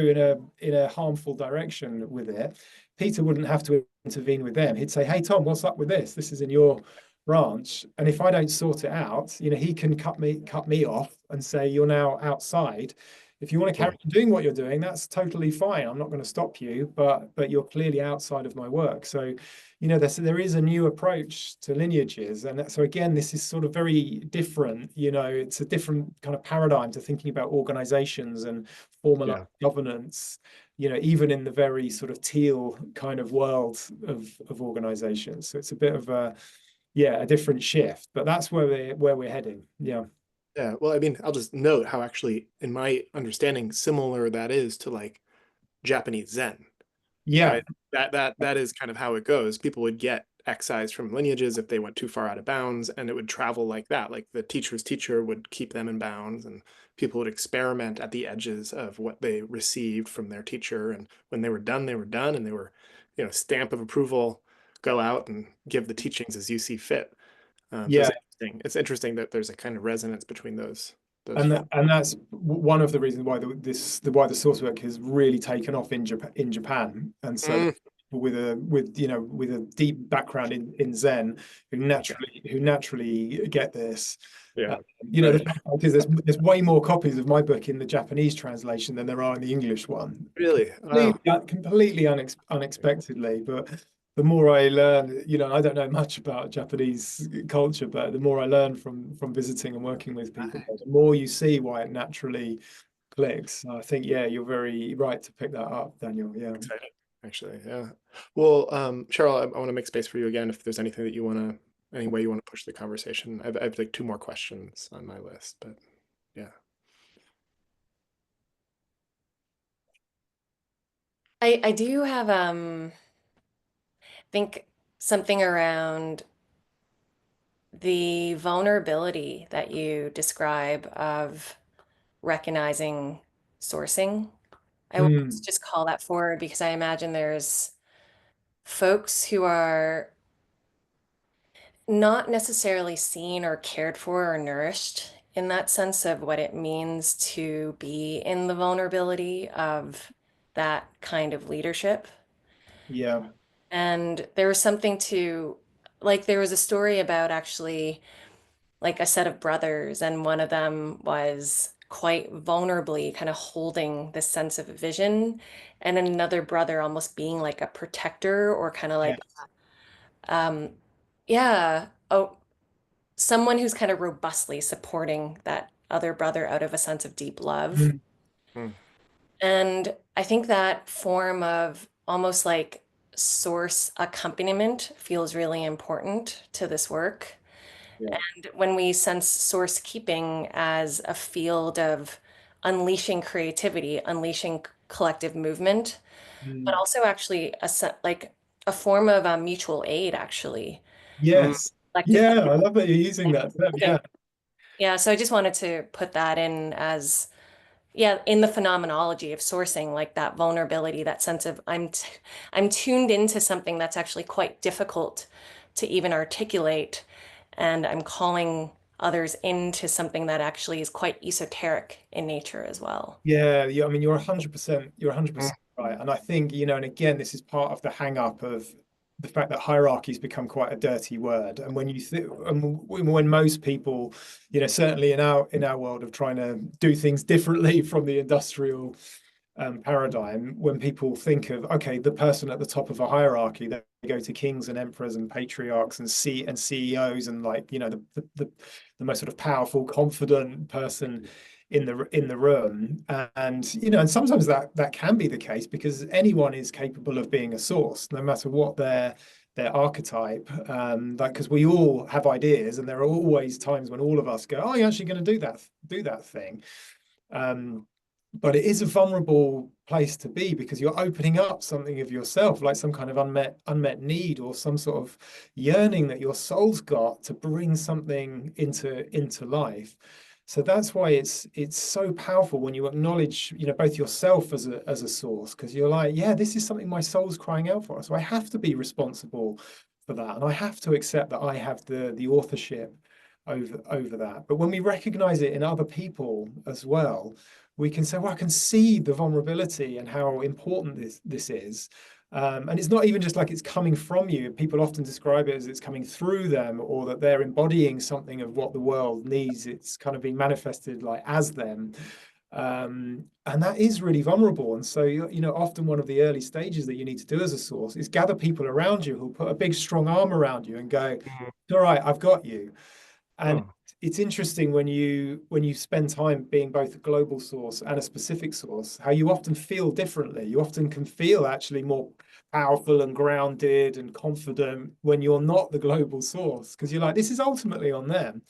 in a harmful direction with it, Peter wouldn't have to intervene with them. He'd say, hey, Tom, what's up with this? This is in your branch. And if I don't sort it out, he can cut me off and say, you're now outside. If you want to carry mm, on doing what you're doing, that's totally fine. I'm not going to stop you, but you're clearly outside of my work. So, there is a new approach to lineages. And so again, this is sort of very different. It's a different kind of paradigm to thinking about organizations and formalized yeah. governance. even in the very sort of teal kind of world of organizations. So it's a bit of a different shift, but that's where we're heading. Yeah. Yeah. Well, I mean, I'll just note how actually, in my understanding, similar that is to like Japanese Zen, Yeah. right? That is kind of how it goes. People would get excised from lineages if they went too far out of bounds, and it would travel like that. Like the teacher's teacher would keep them in bounds, and people would experiment at the edges of what they received from their teacher. And when they were done, and they were, stamp of approval, go out and give the teachings as you see fit. So Yeah. it's interesting that there's a kind of resonance between those And forms. that's one of the reasons why the source work has really taken off in Japan, and so Mm, with a deep background in Zen gotcha. who naturally get this. Uh, Yeah. the Right. fact is there's way more copies of my book in the Japanese translation than there are in the English one. Really? Wow. Completely unexpectedly, but the more I learn, I don't know much about Japanese culture, but the more I learn from visiting and working with people, the more you see why it naturally clicks. I think, yeah, you're very right to pick that up, Daniel. Yeah. Excited, actually. Yeah. Well, Cheryl, I want to make space for you again if there's anything that you want to, any way you want to push the conversation. I have like two more questions on my list, but yeah. I do have think something around the vulnerability that you describe of recognizing sourcing. I want to Mm, just call that forward because I imagine there's folks who are not necessarily seen or cared for or nourished in that sense of what it means to be in the vulnerability of that kind of leadership. yeah. And there was something to, like, there was a story about actually like a set of brothers, and one of them was quite vulnerably kind of holding this sense of vision, and another brother almost being like a protector or kind of Yeah. like, um, yeah, oh, someone who's kind of robustly supporting that other brother out of a sense of deep love. Mm, Mm, And I think that form of almost like source accompaniment feels really important to this work. yeah. When we sense source keeping as a field of unleashing creativity, unleashing collective movement, but Mm, also actually like a form of mutual aid, actually. mm, yes. Collective Yeah. I love that you're using that term. building. Yeah. Yeah, so I just wanted to put that in as, yeah, in the phenomenology of sourcing, like that vulnerability, that sense of I'm tuned into something that's actually quite difficult to even articulate, and I'm calling others into something that actually is quite esoteric in nature as well. Yeah, I mean, you're mm, 100% right. And I think, and again, this is part of the hang up of the fact that hierarchy's become quite a dirty word. And when you think, and when most people, certainly in our world of trying to do things differently from the industrial paradigm, when people think of, okay, the person at the top of a hierarchy, they go to kings and emperors and patriarchs and CEOs and like, the most sort of powerful, confident person in the room. And and sometimes that can be the case because anyone is capable of being a source, no matter what their archetype. Like, because we all have ideas, and there are always times when all of us go, oh, you're actually going to do that thing. But it is a vulnerable place to be because you're opening up something of yourself, like some kind of unmet need or some sort of yearning that your soul's got to bring something into life. So that's why it's so powerful when you acknowledge, both yourself as a source, because you're like, yeah, this is something my soul's crying out for. So I have to be responsible for that, and I have to accept that I have the authorship over that. But when we recognize it in other people as well, we can say, well, I can see the vulnerability and how important this is. And it's not even just like it's coming from you. People often describe it as it's coming through them, or that they're embodying something of what the world needs. It's kind of being manifested like as them. And that is really vulnerable. And so, often one of the early stages that you need to do as a source is gather people around you who'll put a big, strong arm around you and go, mm. all right, I've got you. And Oh, it's interesting when you spend time being both a global source and a specific source, how you often feel differently. You often can feel actually more powerful and grounded and confident when you're not the global source, because you're like, this is ultimately on them.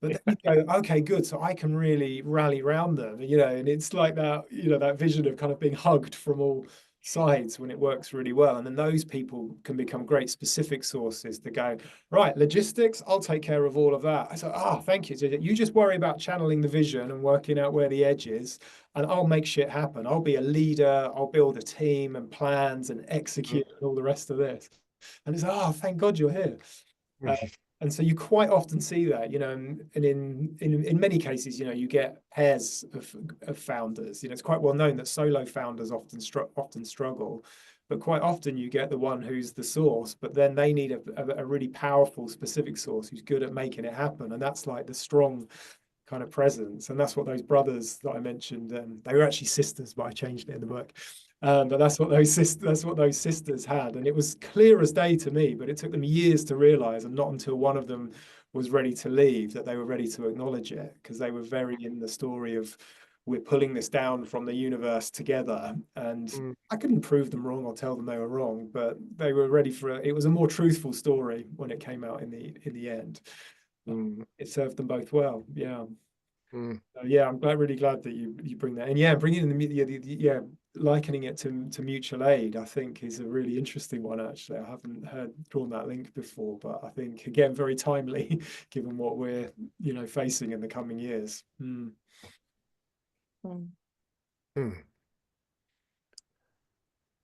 But then you go, okay, good. So I can really rally round them, and it's like that, that vision of kind of being hugged from all sides when it works really well. And then those people can become great specific sources to go, right, logistics, I'll take care of all of that. I said, thank you. So you just worry about channeling the vision and working out where the edge is, and I'll make shit happen. I'll be a leader, I'll build a team and plans and mm, execute and all the rest of this. And it's, thank God you're here. Uh, mm, and so you quite often see that, and in many cases, you get pairs of founders. It's quite well known that solo founders often struggle, but quite often you get the one who's the source, but then they need a really powerful, specific source who's good at making it happen, and that's like the strong kind of presence. And that's what those brothers that I mentioned, they were actually sisters, but I changed it in the book. But that's what those sisters had, and it was clear as day to me. But it took them years to realize, and not until one of them was ready to leave that they were ready to acknowledge it, because they were very in the story of, we're pulling this down from the universe together. And mm, I couldn't prove them wrong or tell them they were wrong, but they were ready for it. It was a more truthful story when it came out in the end. mm, It served them both well. Yeah. mm, Yeah, I'm really glad that you bring that. And yeah, bringing in yeah, likening it to mutual aid, I think is a really interesting one, actually. I haven't drawn that link before, but I think, again, very timely given what we're, facing in the coming years. Mm. mm.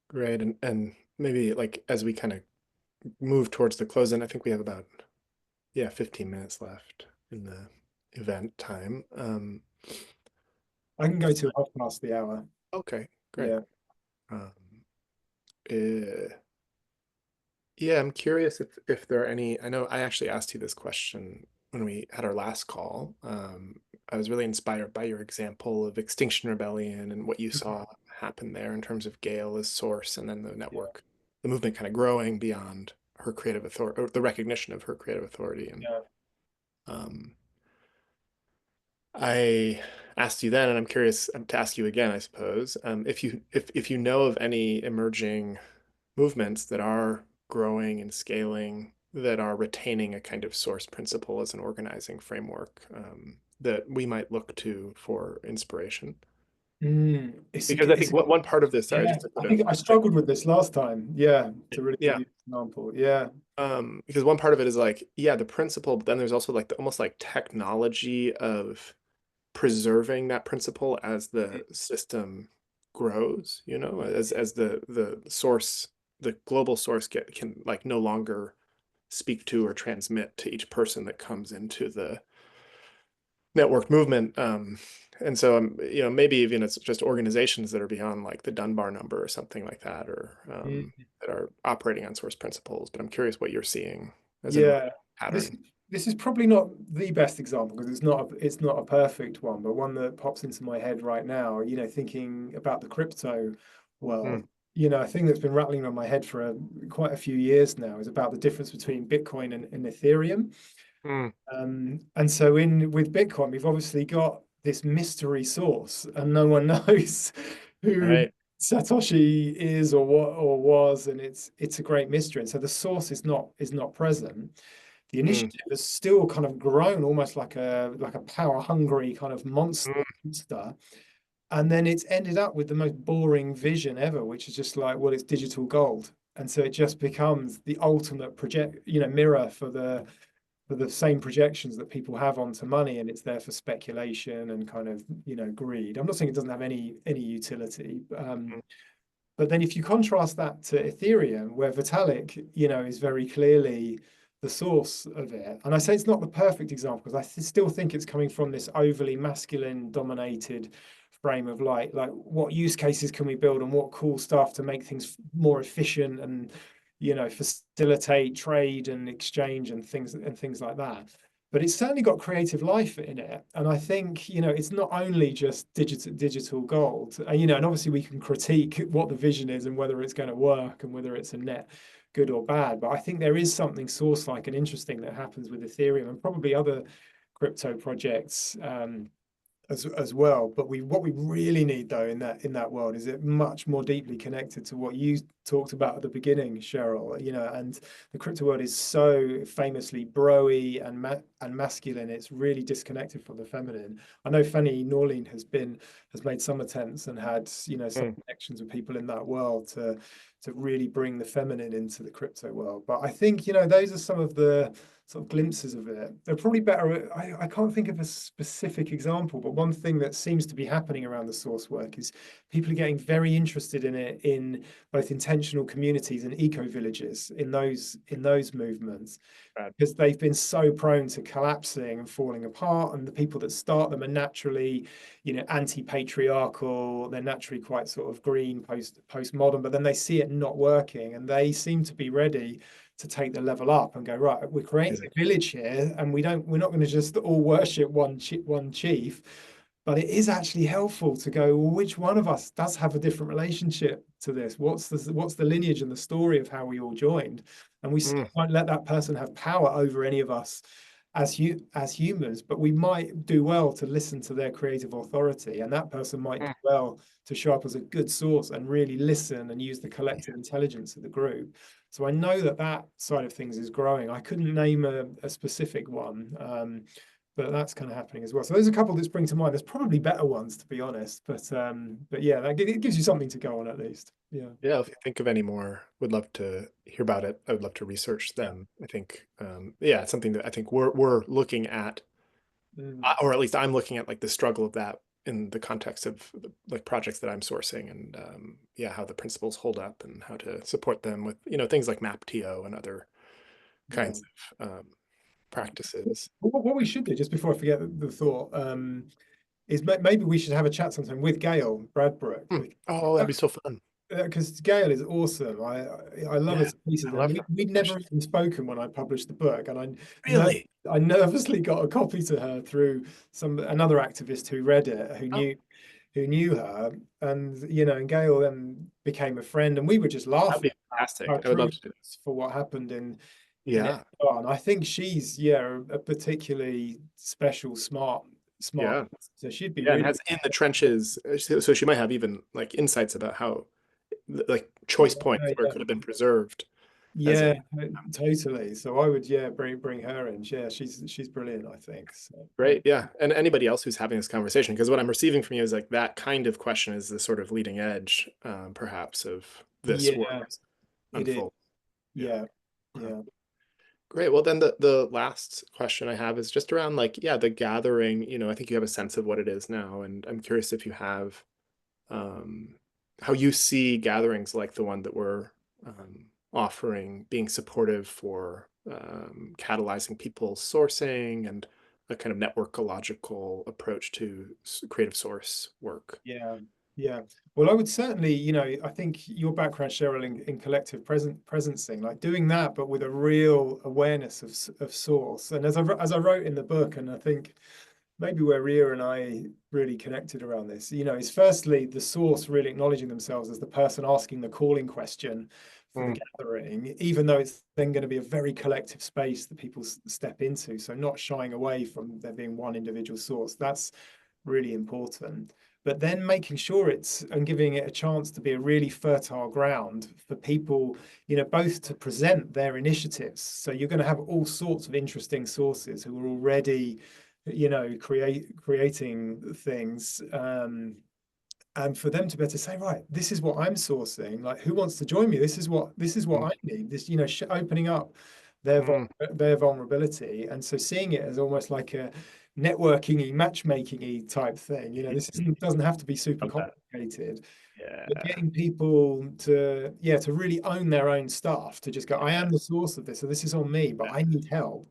Great. And maybe like as we kind of move towards the close, and I think we have about 15 minutes left in the event time. I can go to half past the hour. Okay, great. Yeah. Um, uh, yeah, I'm curious if there are any. I know I actually asked you this question when we had our last call. I was really inspired by your example of Extinction Rebellion and what you saw happen there in terms of Gail as source, and then the Yeah. network, the movement kind of growing beyond her creative authority, or the recognition of her creative authority. And Yeah. um, I asked you then, and I'm curious to ask you again, I suppose, if you know of any emerging movements that are growing and scaling that are retaining a kind of source principle as an organizing framework, that we might look to for inspiration. It's Because I think one part of this, sorry, yeah. just to I sort of think I struggled with this last time. Yeah, to really give yeah, you an example. Yeah. because one part of it is like, yeah, the principle, but then there's also like the almost like technology of preserving that principle as the system grows, as the source, the global source can like no longer speak to or transmit to each person that comes into the network movement. And so maybe even it's just organizations that are beyond like the Dunbar number or something like that, or Mm. that are operating on source principles. But I'm curious what you're seeing as an emerging Yeah, this pattern. this is probably not the best example, because it's not a perfect one, but one that pops into my head right now, thinking about the crypto Mm, world. A thing that's been rattling around my head for quite a few years now is about the difference between Bitcoin and Ethereum. mm, And so with Bitcoin, we've obviously got this mystery source, and no one knows who right. Satoshi is or what or was, and it's a great mystery. And so the source is not present. The Mm, initiative has still kind of grown almost like a power hungry kind of mm, monster. And then it's ended up with the most boring vision ever, which is just like, well, it's digital gold. And so it just becomes the ultimate mirror for the same projections that people have onto money, and it's there for speculation and kind of greed. I'm not saying it doesn't have any utility, mm, but then if you contrast that to Ethereum, where Vitalik, is very clearly the source of it, and I say it's not the perfect example because I still think it's coming from this overly masculine dominated frame of like what use cases can we build and what cool stuff to make things more efficient and facilitate trade and exchange and things like that. But it's certainly got creative life in it, and I think it's not only just digital gold. And obviously we can critique what the vision is and whether it's going to work and whether it's a net good or bad. But I think there is something source-like and interesting that happens with Ethereum and probably other crypto projects as well. But what we really need though in that world is it much more deeply connected to what you talked about at the beginning, Cheryl. And the crypto world is so famously broy and masculine. It's really disconnected from the feminine. I know Fanny Norleen has made some attempts and had some connections with people in that world to really bring the feminine into the crypto world. But I think those are some of the sort of glimpses of it. They're probably better. I can't think of a specific example, but one thing that seems to be happening around the source work is people are getting very interested in it in both intentional communities and eco villages in those movements. Right. Because they've been so prone to collapsing and falling apart, and the people that start them are naturally, anti-patriarchal. They're naturally quite sort of green, postmodern, but then they see it not working, and they seem to be ready to take the level up and go, right, we're creating a village here, and we're not going to just all worship one chief, but it is actually helpful to go, well, which one of us does have a different relationship to this? What's the lineage and the story of how we all joined? And we won't let that person have power over any of us as humans, but we might do well to listen to their creative authority, and that person might do well to show up as a good source and really listen and use the collective intelligence of the group. So I know that side of things is growing. I couldn't name a specific one, but that's kind of happening as well. So there's a couple that spring to mind. There's probably better ones, to be honest, but yeah, it gives you something to go on at least. Yeah. Yeah, if you think of any more, would love to hear about it. I would love to research them. I think, yeah, it's something that I think we're looking at, or at least I'm looking at like the struggle of that in the context of like projects that I'm sourcing, and yeah, how the principles hold up and how to support them with things like MapTO and other Yeah. kinds of practices. What we should do, just before I forget the thought, is maybe we should have a chat sometime with Gail Bradbrook. Oh, that'd be so fun. Because Gail is awesome. I love Yeah, her to pieces, I and love her. we'd Yeah, never even spoken when I published the book, and really? I nervously got a copy to her through another activist who read it, Oh, who knew her, and and Gail then became a friend, and we were just that'd laughing be fantastic. how I would true love it to do this. is for what happened in Yeah, FR. And I think she's a particularly special, smart. yeah, So she'd be yeah, and really has in the trenches, so she might have even like insights about how like choice points yeah, where it could have been preserved as yeah, a totally. So I would bring her in. Yeah, she's brilliant, I think. So great, yeah. And anybody else who's having this conversation, because what I'm receiving from you is like that kind of question is the sort of leading edge, perhaps, of this work yeah, as it it is. unfolds. Yeah. Yeah, Okay. yeah. Great. Well, then the last question I have is just around like, yeah, the gathering, I think you have a sense of what it is now, and I'm curious if you have um, how you see gatherings like the one that we're offering being supportive for catalyzing people's sourcing and a kind of networkological approach to creative source work. Yeah, yeah. Well, I would certainly, I think your background, Cheryl, in collective presencing, like doing that, but with a real awareness of source. And as I wrote in the book, and I think maybe where Ria and I really connected around this, is firstly the source really acknowledging themselves as the person asking the calling question for the gathering, even though it's then going to be a very collective space that people step into. So not shying away from there being one individual source. That's really important. But then making sure and giving it a chance to be a really fertile ground for people, both to present their initiatives. So you're going to have all sorts of interesting sources who are already, creating things. And for them to be able to say, right, this is what I'm sourcing. Like, who wants to join me? This is what I need. This, opening up their vulnerability, and so seeing it as almost like a networking-y, matchmaking-y type thing. Doesn't have to be super Love that. complicated. But Yeah. getting people to really own their own stuff, to just go, I Yeah. am the source of this, so this is on me, but I need help.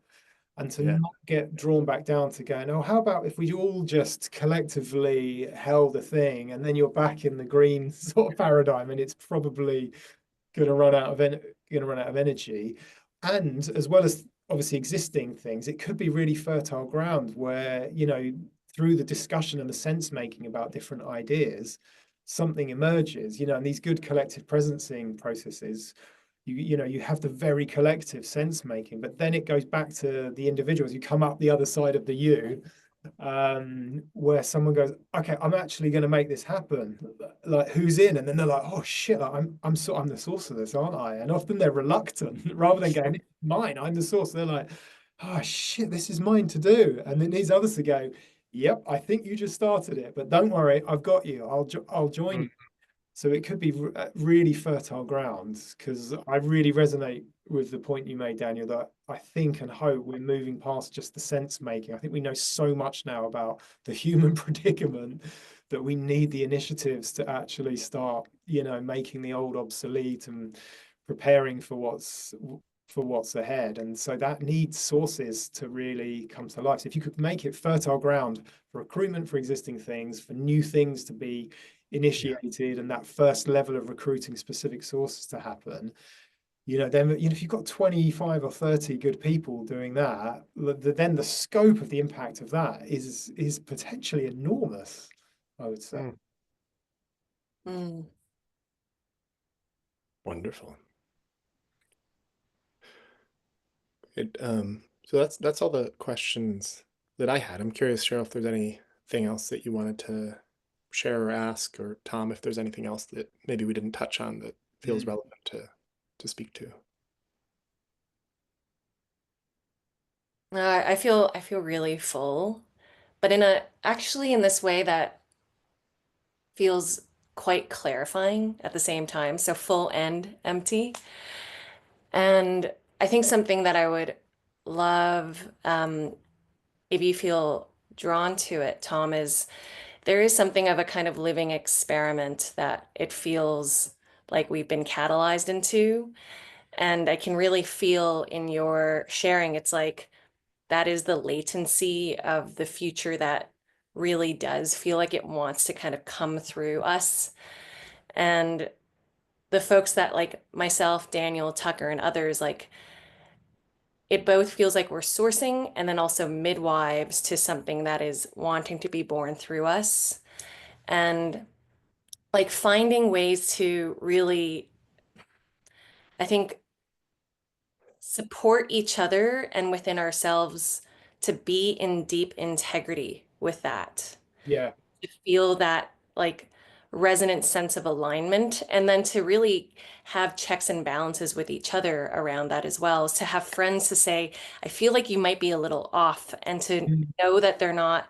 And to Yeah. not get drawn back down to going, oh, how about if we all just collectively held a thing, and then you're back in the green sort of paradigm, and it's probably going to run out of energy. And as well as obviously existing things, it could be really fertile ground where, through the discussion and the sense making about different ideas, something emerges, and these good collective presencing processes, you have the very collective sense making, but then it goes back to the individuals. You come up the other side of the U, where someone goes, okay, I'm actually going to make this happen. Like, who's in? And then they're like, oh shit, I'm the source of this, aren't I? And often they're reluctant rather than going, it's mine, I'm the source. They're like, oh shit, this is mine to do. And then these others to go, yep, I think you just started it, but don't worry, I've got you. I'll join you. So it could be really fertile ground, because I really resonate with the point you made, Daniel, that I think and hope we're moving past just the sense making. I think we know so much now about the human predicament that we need the initiatives to actually start, making the old obsolete and preparing for what's ahead. And so that needs sources to really come to life. So if you could make it fertile ground for recruitment for existing things, for new things to be initiated, and that first level of recruiting specific sources to happen, then if you've got 25 or 30 good people doing that, then the scope of the impact of that is potentially enormous, I would say. Wonderful. So that's all the questions that I had. I'm curious, Cheryl, if there's anything else that you wanted to share or ask, or Tom, if there's anything else that maybe we didn't touch on that feels relevant to speak to. I feel really full, but actually in this way that feels quite clarifying at the same time. So full and empty. And I think something that I would love, if you feel drawn to it, Tom, is there is something of a kind of living experiment that it feels like we've been catalyzed into. And I can really feel in your sharing, it's like that is the latency of the future that really does feel like it wants to kind of come through us. And the folks that, like myself, Daniel, Tucker, and others, like it both feels like we're sourcing and then also midwives to something that is wanting to be born through us. And like finding ways to really, I think, support each other and within ourselves to be in deep integrity with that, Yeah. to feel that like resonant sense of alignment, and then to really have checks and balances with each other around that as well. To have friends to say, I feel like you might be a little off, and to know that they're not,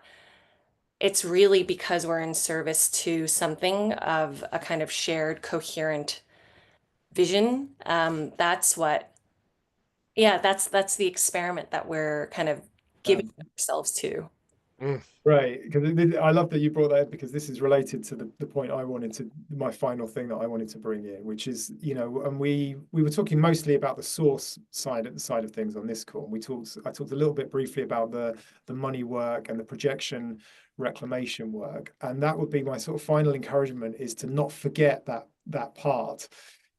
it's really because we're in service to something of a kind of shared, coherent vision. That's what, yeah, that's the experiment that we're kind of giving ourselves to. Right, because I love that you brought that up, because this is related to the point my final thing that I wanted to bring in, which is, and we were talking mostly about the source side of things on this call. I talked a little bit briefly about the money work and the projection reclamation work, and that would be my sort of final encouragement, is to not forget that part.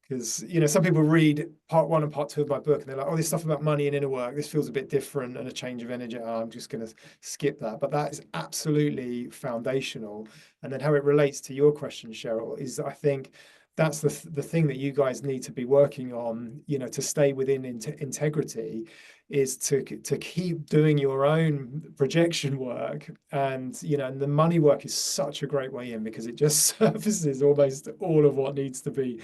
Because some people read part 1 and part 2 of my book and they're like, oh, this stuff about money and inner work, this feels a bit different and a change of energy. Oh, I'm just going to skip that. But that is absolutely foundational. And then how it relates to your question, Cheryl, is I think that's the thing that you guys need to be working on, to stay within integrity, is to keep doing your own projection work. And and the money work is such a great way in, because it just surfaces almost all of what needs to be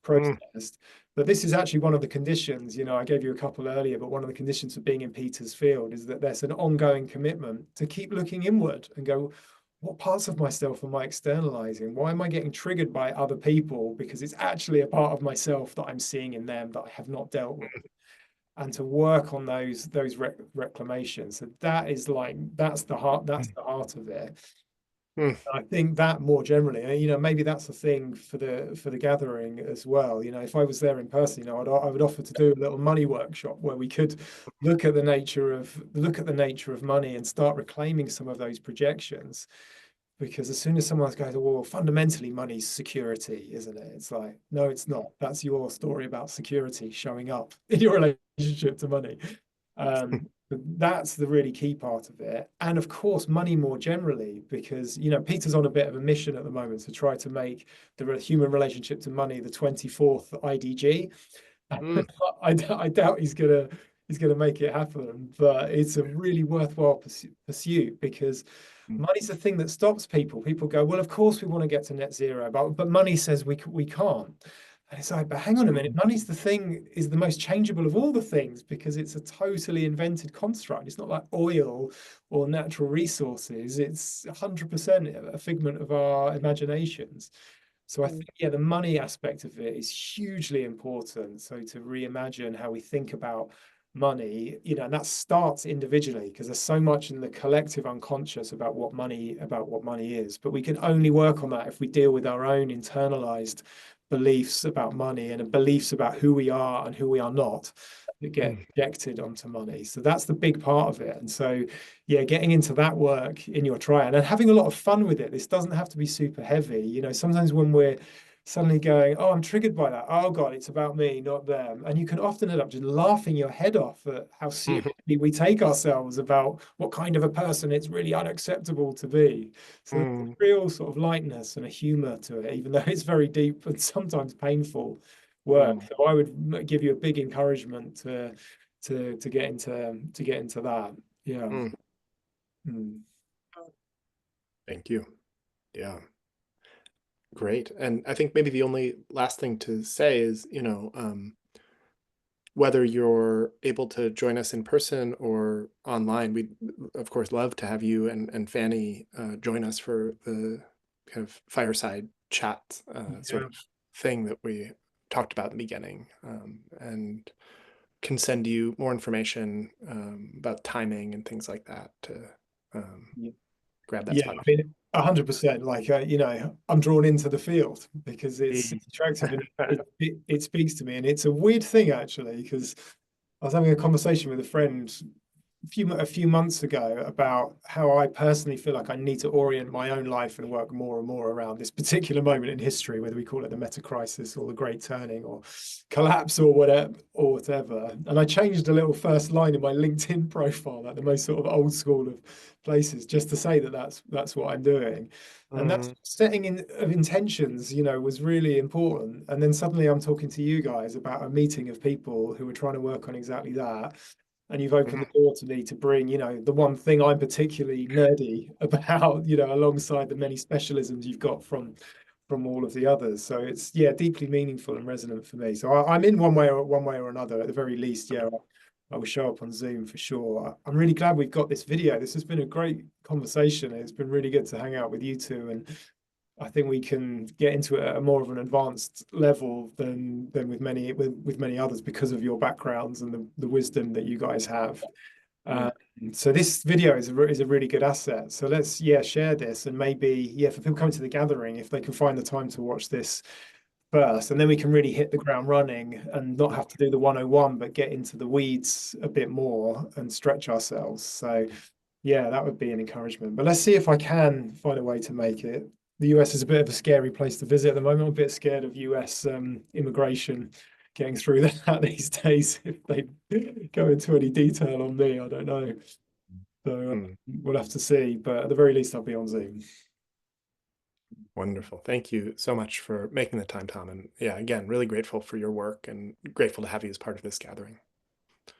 processed. But this is actually one of the conditions, I gave you a couple earlier, but one of the conditions for being in Peter's field is that there's an ongoing commitment to keep looking inward and go, what parts of myself am I externalizing? Why am I getting triggered by other people? Because it's actually a part of myself that I'm seeing in them that I have not dealt with. And to work on those reclamations. So that's the heart of it. I think that more generally, maybe that's the thing for the gathering as well. If I was there in person, I would offer to do a little money workshop where we could look at the nature of money and start reclaiming some of those projections. Because as soon as someone goes, well, fundamentally money's security, isn't it? It's like, no, it's not. That's your story about security showing up in your relationship to money. But that's the really key part of it. And of course, money more generally, because, Peter's on a bit of a mission at the moment to try to make the human relationship to money the 24th IDG. Mm, I doubt he's gonna make it happen, but it's a really worthwhile pursuit because mm, money's the thing that stops people. People go, well, of course we want to get to net zero, but money says we can't. And it's like, but hang on a minute, money's the thing is the most changeable of all the things because it's a totally invented construct. It's not like oil or natural resources. It's 100% a figment of our imaginations. So I think, yeah, the money aspect of it is hugely important. So to reimagine how we think about money, and that starts individually because there's so much in the collective unconscious about what money is. But we can only work on that if we deal with our own internalized beliefs about money and beliefs about who we are and who we are not that get mm, projected onto money. So that's the big part of it. And so, yeah, getting into that work in your triad and having a lot of fun with it. This doesn't have to be super heavy. Sometimes when we're suddenly going, oh, I'm triggered by that. Oh God, it's about me, not them. And you can often end up just laughing your head off at how mm, seriously we take ourselves about what kind of a person it's really unacceptable to be. So there's a mm, real sort of lightness and a humor to it, even though it's very deep and sometimes painful work. mm, So I would give you a big encouragement to get into that. Yeah. mm. Mm. Thank you. Yeah, great. And I think maybe the only last thing to say is, whether you're able to join us in person or online, we'd of course love to have you and Fanny join us for the kind of fireside chat sort Yeah. of thing that we talked about in the beginning, and can send you more information about timing and things like that to um, grab that Yeah, spot. I mean, 100%. Like, I'm drawn into the field because it's Mm. attractive and it speaks to me. And it's a weird thing, actually, because I was having a conversation with a friend a few months ago about how I personally feel like I need to orient my own life and work more and more around this particular moment in history, whether we call it the meta crisis or the great turning or collapse or whatever. And I changed a little first line in my LinkedIn profile, like the most sort of old school of places, just to say that that's what I'm doing. And that's Mm, setting in of intentions, was really important. And then suddenly I'm talking to you guys about a meeting of people who are trying to work on exactly that. And you've opened mm, the door to me to bring, the one thing I'm particularly nerdy about, alongside the many specialisms you've got from all of the others. So it's, yeah, deeply meaningful and resonant for me. So I'm in one way or another. At the very least, yeah, I will show up on Zoom for sure. I'm really glad we've got this video. This has been a great conversation. It's been really good to hang out with you two, and I think we can get into it at a more of an advanced level than with many others because of your backgrounds and the wisdom that you guys have. Um, mm, so this video is a really good asset. So let's, yeah, share this, and maybe, yeah, for people coming to the gathering, if they can find the time to watch this first, and then we can really hit the ground running and not have to do the 101, but get into the weeds a bit more and stretch ourselves. So yeah, that would be an encouragement. But let's see if I can find a way to make it. The US is a bit of a scary place to visit at the moment. I'm a bit scared of US immigration getting through that these days. If they go into any detail on me, I don't know. So mm. we'll have to see. But at the very least, I'll be on Zoom. Wonderful. Thank you so much for making the time, Tom. And yeah, again, really grateful for your work and grateful to have you as part of this gathering.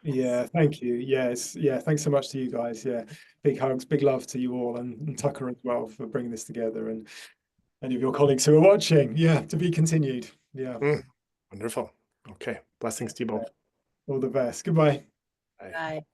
Yeah, thank you. Yes, yeah, thanks so much to you guys. Yeah, big hugs, big love to you all, and Tucker as well for bringing this together, and any of your colleagues who are watching. Yeah, to be continued. Yeah, Mm, wonderful. Okay. Blessings to you both. all the best. Goodbye. Bye. Bye.